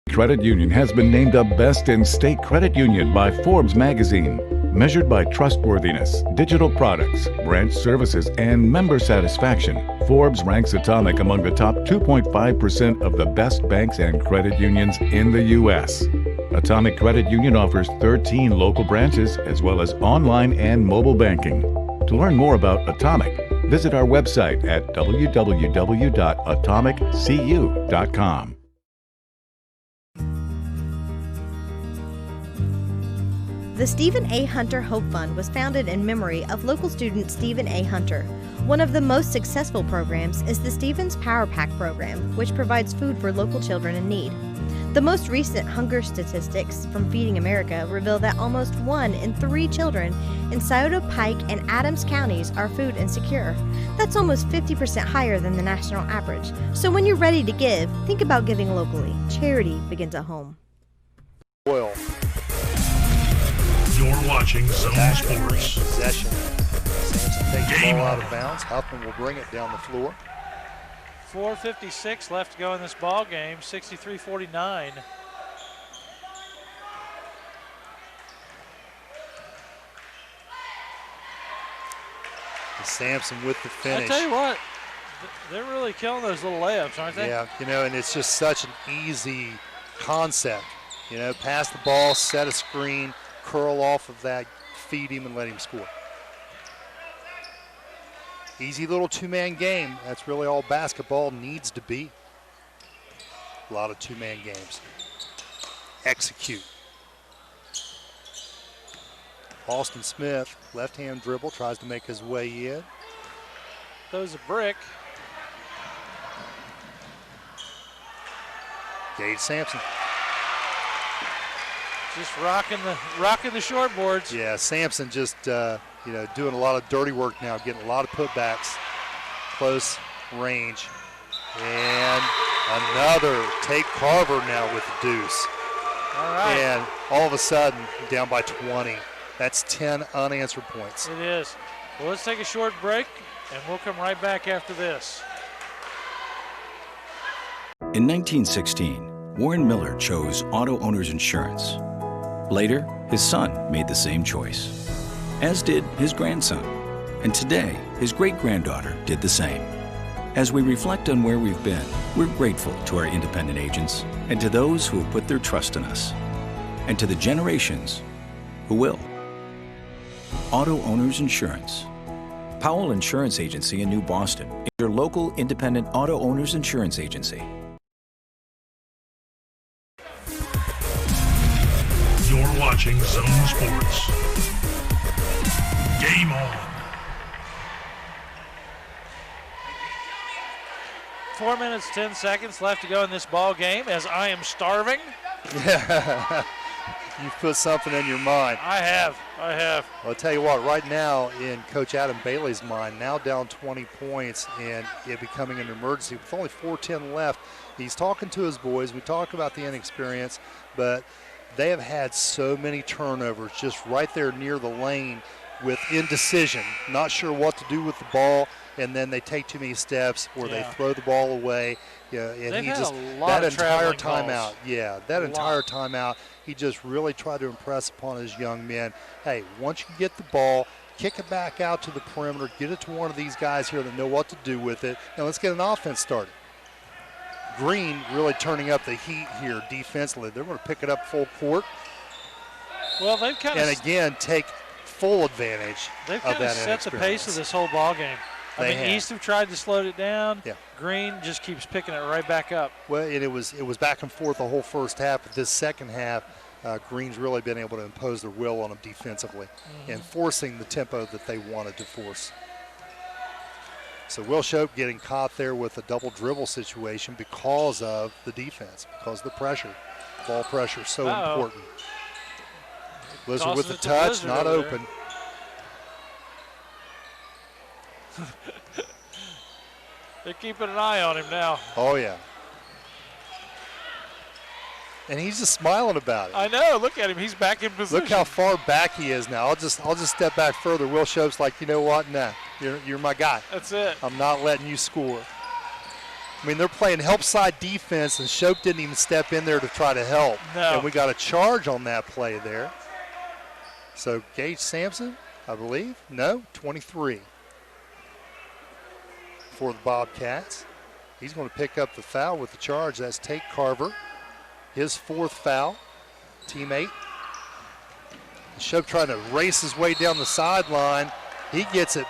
[SPEAKER 7] Credit Union has been named the best in state credit union by Forbes magazine. Measured by trustworthiness, digital products, branch services, and member satisfaction, Forbes ranks Atomic among the top 2.5% of the best banks and credit unions in the U.S. Atomic Credit Union offers 13 local branches as well as online and mobile banking. To learn more about Atomic, visit our website at www.atomiccu.com.
[SPEAKER 17] The Stephen A. Hunter Hope Fund was founded in memory of local student Stephen A. Hunter. One of the most successful programs is the Stevens Power Pack program, which provides food for local children in need. The most recent hunger statistics from Feeding America reveal that almost 1 in 3 children in Scioto, Pike, and Adams counties are food insecure. That's almost 50% higher than the national average. So when you're ready to give, think about giving locally. Charity begins at home.
[SPEAKER 2] Well.
[SPEAKER 4] You're watching Zone Sports.
[SPEAKER 2] Possession. Sampson takes the ball out of bounds. Huffman will bring it down the floor.
[SPEAKER 1] 4:56 left to go in this ball game. 63-49.
[SPEAKER 2] Sampson with the finish.
[SPEAKER 1] I tell you what, they're really killing those little layups, aren't they?
[SPEAKER 2] Yeah, you know, and it's just such an easy concept. You know, pass the ball, set a screen, curl off of that, feed him, and let him score. Easy little two-man game. That's really all basketball needs to be. A lot of two-man games. Execute. Alston Smith, left-hand dribble, tries to make his way in.
[SPEAKER 1] Throws a brick.
[SPEAKER 2] Gage Sampson.
[SPEAKER 1] Just rocking the short boards.
[SPEAKER 2] Yeah, Sampson just you know, doing a lot of dirty work now, getting a lot of putbacks, close range, and another Tate Carver now with the deuce.
[SPEAKER 1] All right.
[SPEAKER 2] And all of a sudden, down by 20. That's 10 unanswered points.
[SPEAKER 1] It is. Well, let's take a short break, and we'll come right back after this.
[SPEAKER 8] In 1916, Warren Miller chose auto owner's insurance. Later, his son made the same choice, as did his grandson. And today, his great-granddaughter did the same. As we reflect on where we've been, we're grateful to our independent agents and to those who have put their trust in us, and to the generations who will. Auto Owners Insurance. Powell Insurance Agency in New Boston is your local independent auto owners insurance agency.
[SPEAKER 4] You're watching Zone Sports. Game on.
[SPEAKER 1] 4 minutes, 10 seconds left to go in this ball game as I am starving.
[SPEAKER 2] Yeah, you've put something in your mind.
[SPEAKER 1] I have.
[SPEAKER 2] Well, I'll tell you what, right now in Coach Adam Bailey's mind, now down 20 points and it becoming an emergency with only 4:10 left. He's talking to his boys. We talk about the inexperience, but they have had so many turnovers just right there near the lane with indecision, not sure what to do with the ball, and then they take too many steps or they throw the ball away. Yeah, and
[SPEAKER 1] They've
[SPEAKER 2] he
[SPEAKER 1] had
[SPEAKER 2] just
[SPEAKER 1] a lot
[SPEAKER 2] that
[SPEAKER 1] of
[SPEAKER 2] entire
[SPEAKER 1] traveling
[SPEAKER 2] timeout.
[SPEAKER 1] calls.
[SPEAKER 2] Yeah, that entire timeout, he just really tried to impress upon his young men. Hey, once you get the ball, kick it back out to the perimeter, get it to one of these guys here that know what to do with it, and let's get an offense started. Green really turning up the heat here defensively. They're going to pick it up full court.
[SPEAKER 1] Well, they've kind of,
[SPEAKER 2] and again, take full advantage
[SPEAKER 1] they've
[SPEAKER 2] of
[SPEAKER 1] kind of
[SPEAKER 2] that
[SPEAKER 1] set the pace of this whole ball game.
[SPEAKER 2] They have.
[SPEAKER 1] East have tried to slow it down.
[SPEAKER 2] Yeah.
[SPEAKER 1] Green just keeps picking it right back up.
[SPEAKER 2] Well, and it was back and forth the whole first half, but this second half, Green's really been able to impose their will on them defensively and forcing the tempo that they wanted to force. So Will Shope getting caught there with a double dribble situation because of the defense, because of the pressure. Ball pressure so important. Blizzard with the touch, not open.
[SPEAKER 1] They're keeping an eye on him now.
[SPEAKER 2] Oh, yeah. And he's just smiling about it.
[SPEAKER 1] I know. Look at him. He's back in position.
[SPEAKER 2] Look how far back he is now. I'll just step back further. Will Shope's like, you know what? Nah, you're my guy.
[SPEAKER 1] That's it.
[SPEAKER 2] I'm not letting you score. I mean, they're playing help side defense, and Shope didn't even step in there to try to help.
[SPEAKER 1] No.
[SPEAKER 2] And we got a charge on that play there. So Gage Sampson, I believe. No, 23 for the Bobcats. He's going to pick up the foul with the charge. That's Tate Carver. His fourth foul, teammate. Shope trying to race his way down the sideline. He gets it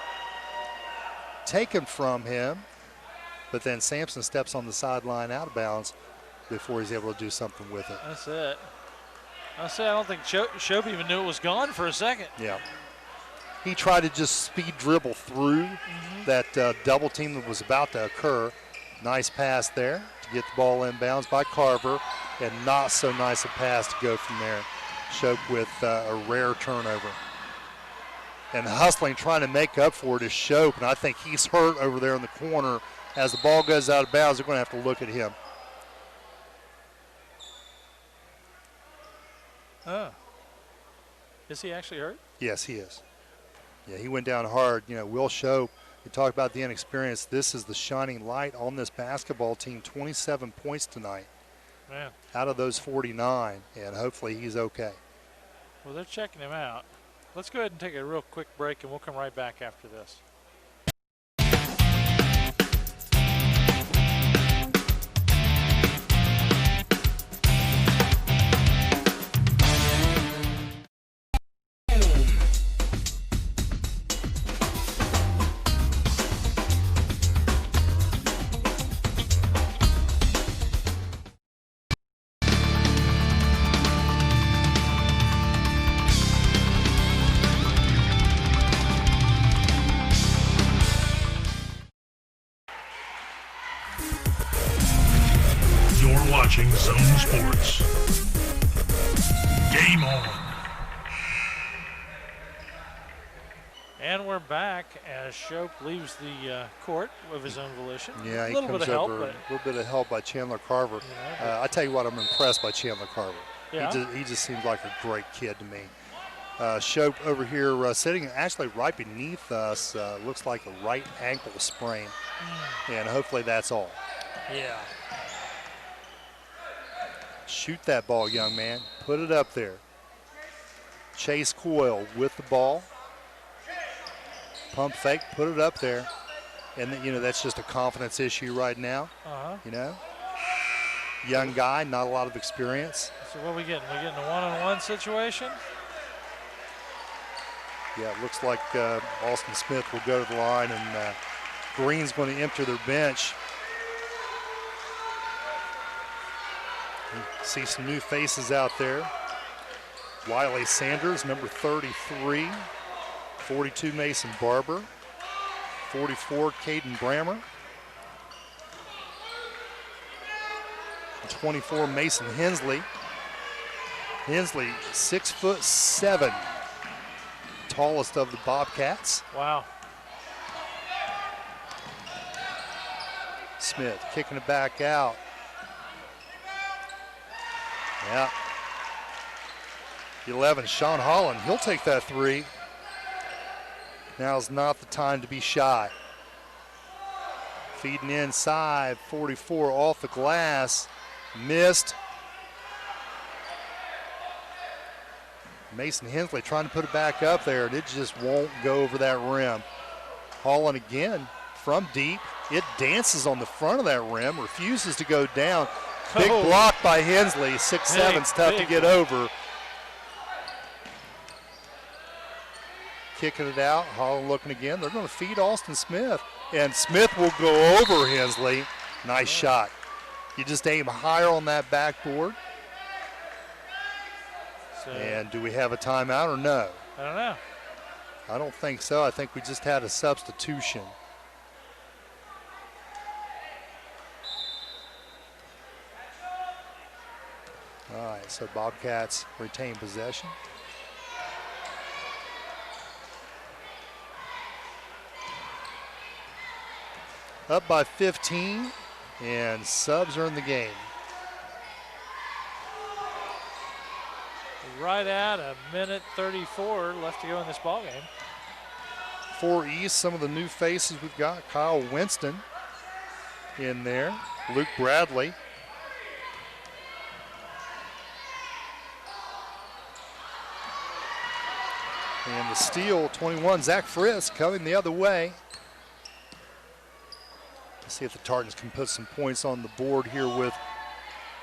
[SPEAKER 2] taken from him, but then Sampson steps on the sideline out of bounds before he's able to do something with it.
[SPEAKER 1] That's it. I don't think Shope even knew it was gone for a second.
[SPEAKER 2] Yeah. He tried to just speed dribble through that double team that was about to occur. Nice pass there to get the ball inbounds by Carver, and not so nice a pass to go from there. Shope with a rare turnover. And hustling, trying to make up for it is Shope, and I think he's hurt over there in the corner. As the ball goes out of bounds, they're going to have to look at him.
[SPEAKER 1] Oh. Is he actually hurt?
[SPEAKER 2] Yes, he is. Yeah, he went down hard. You know, Will Shope, you talk about the inexperience. This is the shining light on this basketball team. 27 points tonight.
[SPEAKER 1] Man.
[SPEAKER 2] Out of those 49, and hopefully he's okay.
[SPEAKER 1] Well, they're checking him out. Let's go ahead and take a real quick break, and we'll come right back after this.
[SPEAKER 4] Watching Zone Sports. Game on.
[SPEAKER 1] And we're back as Shope leaves the court of his own volition.
[SPEAKER 2] Yeah,
[SPEAKER 1] he comes over.
[SPEAKER 2] A little bit of help by Chandler Carver. I tell you what, I'm impressed by Chandler Carver.
[SPEAKER 1] Yeah.
[SPEAKER 2] He just seems like a great kid to me. Shope over here sitting actually right beneath us. Looks like a right ankle sprain, and hopefully that's all.
[SPEAKER 1] Yeah.
[SPEAKER 2] Shoot that ball, young man. Put it up there. Chase Coyle with the ball. Pump fake, put it up there. And, you know, that's just a confidence issue right now. You know? Young guy, not a lot of experience.
[SPEAKER 1] So what are we getting? We're getting a one-on-one situation?
[SPEAKER 2] Yeah, it looks like Austin Smith will go to the line, and Green's going to enter their bench. You see some new faces out there. Wiley Sanders, number 33. 42, Mason Barber. 44, Caden Brammer. 24, Mason Hensley. Hensley, 6'7", tallest of the Bobcats.
[SPEAKER 1] Wow.
[SPEAKER 2] Smith kicking it back out. Yeah. 11, Sean Holland. He'll take that three. Now's not the time to be shy. Feeding inside, 44 off the glass. Missed. Mason Hensley trying to put it back up there, and it just won't go over that rim. Holland again from deep. It dances on the front of that rim, refuses to go down. Big block by Hensley. 6'7", tough to get over. Kicking it out. Holland looking again. They're going to feed Austin Smith. And Smith will go over Hensley. Nice shot. You just aim higher on that backboard. And do we have a timeout or no?
[SPEAKER 1] I don't know.
[SPEAKER 2] I don't think so. I think we just had a substitution. All right, so Bobcats retain possession. Up by 15, and subs are in the game.
[SPEAKER 1] Right at a minute 34 left to go in this ballgame.
[SPEAKER 2] For East, some of the new faces we've got. Kyle Winston in there. Luke Bradley. And the steal, 21, Zach Frisk coming the other way. Let's see if the Tartans can put some points on the board here with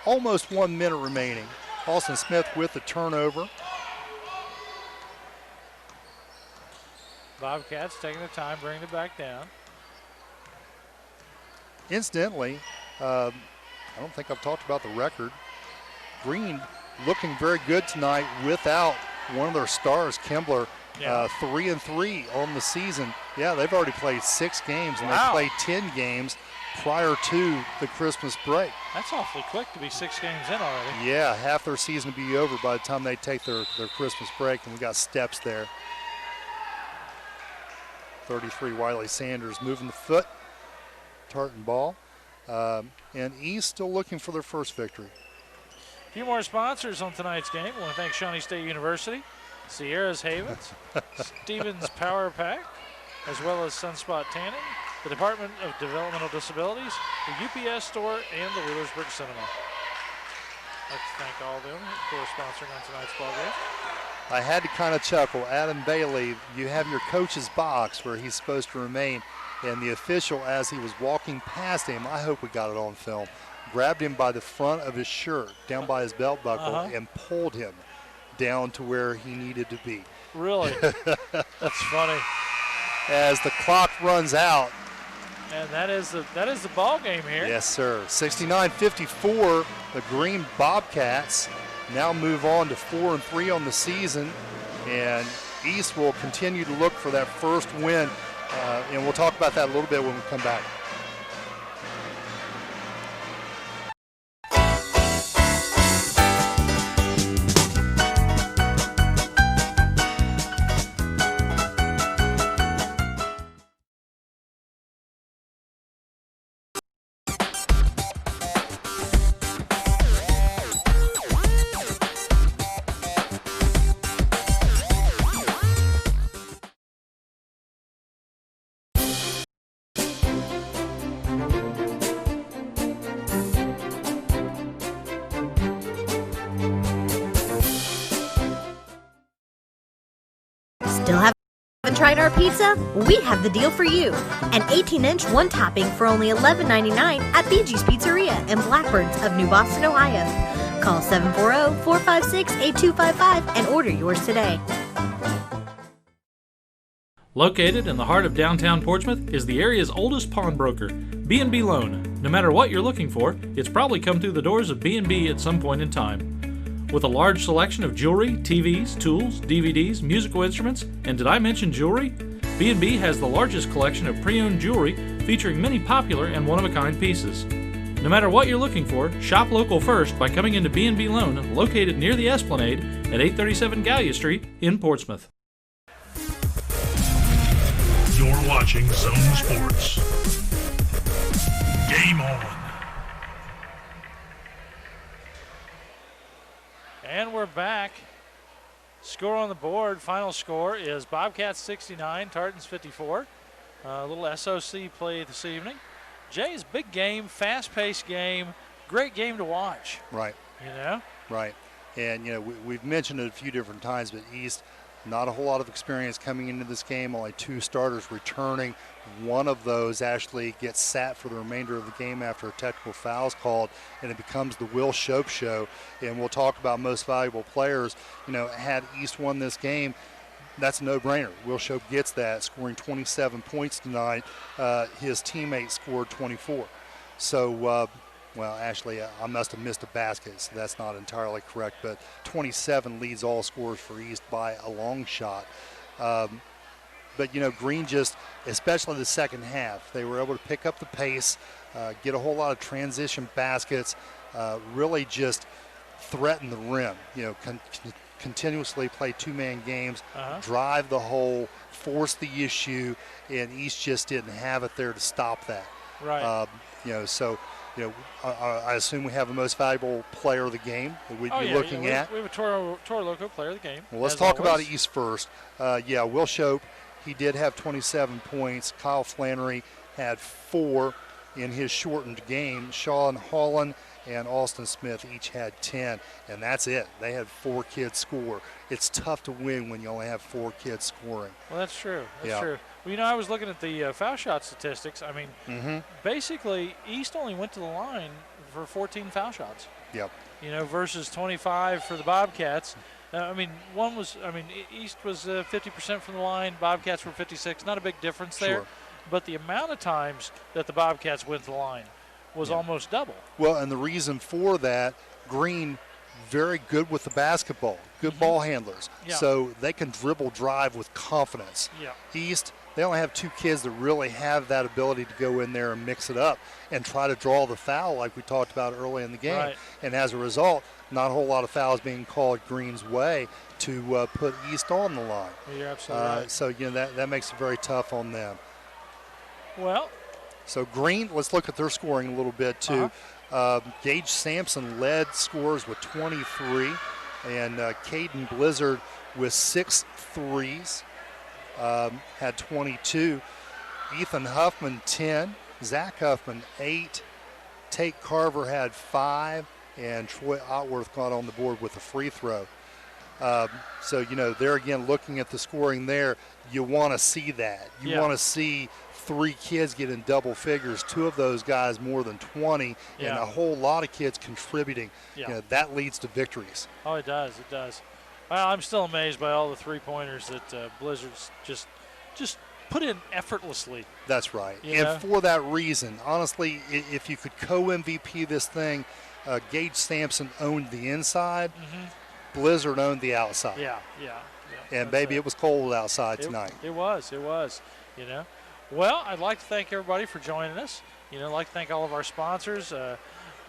[SPEAKER 2] almost 1 minute remaining. Austin Smith with the turnover.
[SPEAKER 1] Bobcats taking the time, bringing it back down.
[SPEAKER 2] Incidentally, I don't think I've talked about the record. Green looking very good tonight without one of their stars, Kimbler. 3-3 on the season. Yeah, they've already played 6 games, and they played 10 games prior to the Christmas break.
[SPEAKER 1] That's awfully quick to be 6 games in already.
[SPEAKER 2] Yeah, half their season to be over by the time they take their Christmas break, and we got steps there. 33, Wiley Sanders moving the foot. Tartan ball. And East still looking for their first victory.
[SPEAKER 1] A few more sponsors on tonight's game. I want to thank Shawnee State University, Sierra's Havens, Stevens Power Pack, as well as Sunspot Tanning, the Department of Developmental Disabilities, the UPS Store, and the Wheelersburg Cinema. I'd like to thank all of them for sponsoring on tonight's ballgame.
[SPEAKER 2] I had to kind of chuckle. Adam Bailey, you have your coach's box where he's supposed to remain, and the official, as he was walking past him, I hope we got it on film, grabbed him by the front of his shirt, down by his belt buckle, and pulled him down to where he needed to be.
[SPEAKER 1] Really? That's funny.
[SPEAKER 2] As the clock runs out.
[SPEAKER 1] And that is the ball game here.
[SPEAKER 2] Yes, sir. 69-54, the Green Bobcats now move on to 4-3 on the season, and East will continue to look for that first win, and we'll talk about that a little bit when we come back.
[SPEAKER 17] Still haven't tried our pizza? We have the deal for you. An 18-inch one topping for only $11.99 at BG's Pizzeria in Blackbirds of New Boston, Ohio. Call 740-456-8255 and order yours today.
[SPEAKER 3] Located in the heart of downtown Portsmouth is the area's oldest pawnbroker, B&B Loan. No matter what you're looking for, it's probably come through the doors of B&B at some point in time. With a large selection of jewelry, TVs, tools, DVDs, musical instruments, and did I mention jewelry? B&B has the largest collection of pre-owned jewelry featuring many popular and one-of-a-kind pieces. No matter what you're looking for, shop local first by coming into B&B Loan, located near the Esplanade at 837 Gallia Street in Portsmouth.
[SPEAKER 4] You're watching Zone Sports. Game on.
[SPEAKER 1] And we're back. Score on the board. Final score is Bobcats 69, Tartans 54. A little SOC play this evening. Jay's big game, fast-paced game, great game to watch.
[SPEAKER 2] Right.
[SPEAKER 1] You know?
[SPEAKER 2] Right. And, we've mentioned it a few different times, but East, not a whole lot of experience coming into this game, only 2 starters returning. One of those actually gets sat for the remainder of the game after a technical foul is called, and it becomes the Will Shope show. And we'll talk about most valuable players. Had East won this game, that's a no-brainer. Will Shope gets that, scoring 27 points tonight. His teammate scored 24. So, actually, I must have missed a basket, so that's not entirely correct. But 27 leads all scorers for East by a long shot. But, Green just, especially the second half, they were able to pick up the pace, get a whole lot of transition baskets, really just threaten the rim, continuously play 2-man games, drive the hole, force the issue, and East just didn't have it there to stop that.
[SPEAKER 1] Right.
[SPEAKER 2] I assume we have the most valuable player of the game that we'd be looking at.
[SPEAKER 1] We have a Toro Loco player of the game.
[SPEAKER 2] Well, let's talk about East first. Will Shope, he did have 27 points. Kyle Flannery had 4 in his shortened game. Sean Holland and Austin Smith each had 10, and that's it. They had 4 kids score. It's tough to win when you only have 4 kids scoring.
[SPEAKER 1] Well, that's true. That's true. Well, I was looking at the foul shot statistics. I mean, basically, East only went to the line for 14 foul shots.
[SPEAKER 2] Yep.
[SPEAKER 1] Versus 25 for the Bobcats. East was 50% from the line. Bobcats were 56. Not a big difference there.
[SPEAKER 2] Sure.
[SPEAKER 1] But the amount of times that the Bobcats went to the line was almost double.
[SPEAKER 2] Well, and the reason for that, Green, very good with the basketball, good ball handlers.
[SPEAKER 1] Yeah.
[SPEAKER 2] So they can dribble drive with confidence.
[SPEAKER 1] Yeah.
[SPEAKER 2] East, they only have 2 kids that really have that ability to go in there and mix it up and try to draw the foul like we talked about early in the game.
[SPEAKER 1] Right.
[SPEAKER 2] And as a result, not a whole lot of fouls being called Green's way to put East on the line.
[SPEAKER 1] Well, you're absolutely right.
[SPEAKER 2] So, that makes it very tough on them.
[SPEAKER 1] Well.
[SPEAKER 2] So Green, let's look at their scoring a little bit too. Gage Sampson led scores with 23, and Caden Blizzard with 6 threes had 22. Ethan Huffman 10, Zach Huffman 8, Tate Carver had 5, and Troy Otworth got on the board with a free throw. So they're again looking at the scoring there. You want to see that. You want to see 3 kids get in double figures, 2 of those guys more than 20, and a whole lot of kids contributing. That leads to victories.
[SPEAKER 1] Oh, it does. It does. Well, I'm still amazed by all the 3-pointers that Blizzard's just put in effortlessly.
[SPEAKER 2] That's right. And for that reason, honestly, if you could co-MVP this thing, Gage Sampson owned the inside. Blizzard owned the outside.
[SPEAKER 1] Yeah.
[SPEAKER 2] And baby, it was cold outside tonight.
[SPEAKER 1] It was. Well, I'd like to thank everybody for joining us. I'd like to thank all of our sponsors.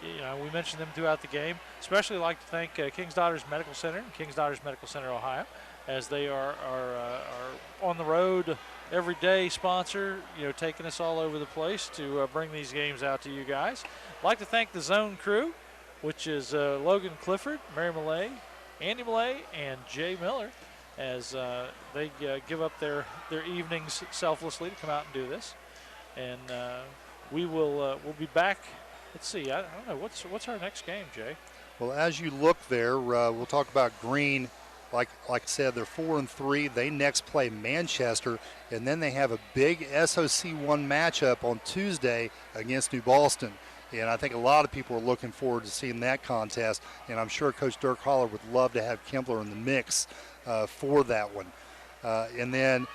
[SPEAKER 1] We mentioned them throughout the game. Especially like to thank King's Daughters Medical Center, King's Daughters Medical Center, Ohio, as they are on the road every day sponsor, taking us all over the place to bring these games out to you guys. I'd like to thank the Zone crew, which is Logan Clifford, Mary Millay, Andy Millay, and Jay Miller, as they give up their evenings selflessly to come out and do this. And we'll be back. Let's see. I don't know. What's our next game, Jay?
[SPEAKER 2] Well, as you look there, we'll talk about Green. Like I said, they're 4-3. They next play Manchester, and then they have a big SOC1 matchup on Tuesday against New Boston. And I think a lot of people are looking forward to seeing that contest, and I'm sure Coach Dirk Holler would love to have Kempler in the mix for that one. And then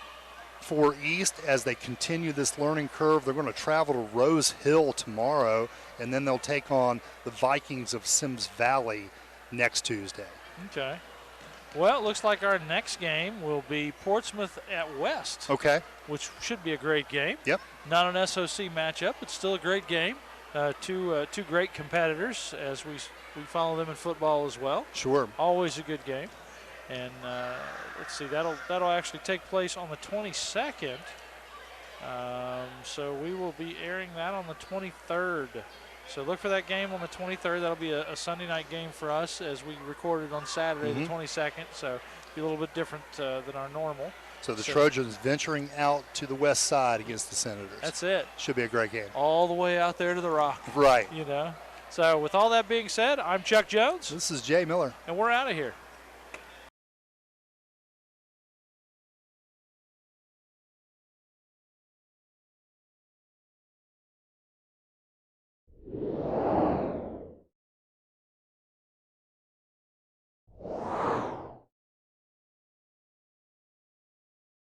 [SPEAKER 2] for East, as they continue this learning curve, they're going to travel to Rose Hill tomorrow, and then they'll take on the Vikings of Sims Valley next Tuesday.
[SPEAKER 1] Okay. Well, it looks like our next game will be Portsmouth at West.
[SPEAKER 2] Okay.
[SPEAKER 1] Which should be a great game.
[SPEAKER 2] Yep.
[SPEAKER 1] Not an SOC matchup, but still a great game. Two great competitors, as we follow them in football as well.
[SPEAKER 2] Sure.
[SPEAKER 1] Always a good game. And let's see, that'll actually take place on the 22nd. So we will be airing that on the 23rd. So look for that game on the 23rd. That'll be a Sunday night game for us, as we recorded on Saturday the 22nd. So be a little bit different than our normal.
[SPEAKER 2] So the Trojans venturing out to the west side against the Senators.
[SPEAKER 1] That's it.
[SPEAKER 2] Should be a great game.
[SPEAKER 1] All the way out there to the Rock.
[SPEAKER 2] Right.
[SPEAKER 1] So with all that being said, I'm Chuck Jones.
[SPEAKER 2] This is Jay Miller.
[SPEAKER 1] And we're out of here.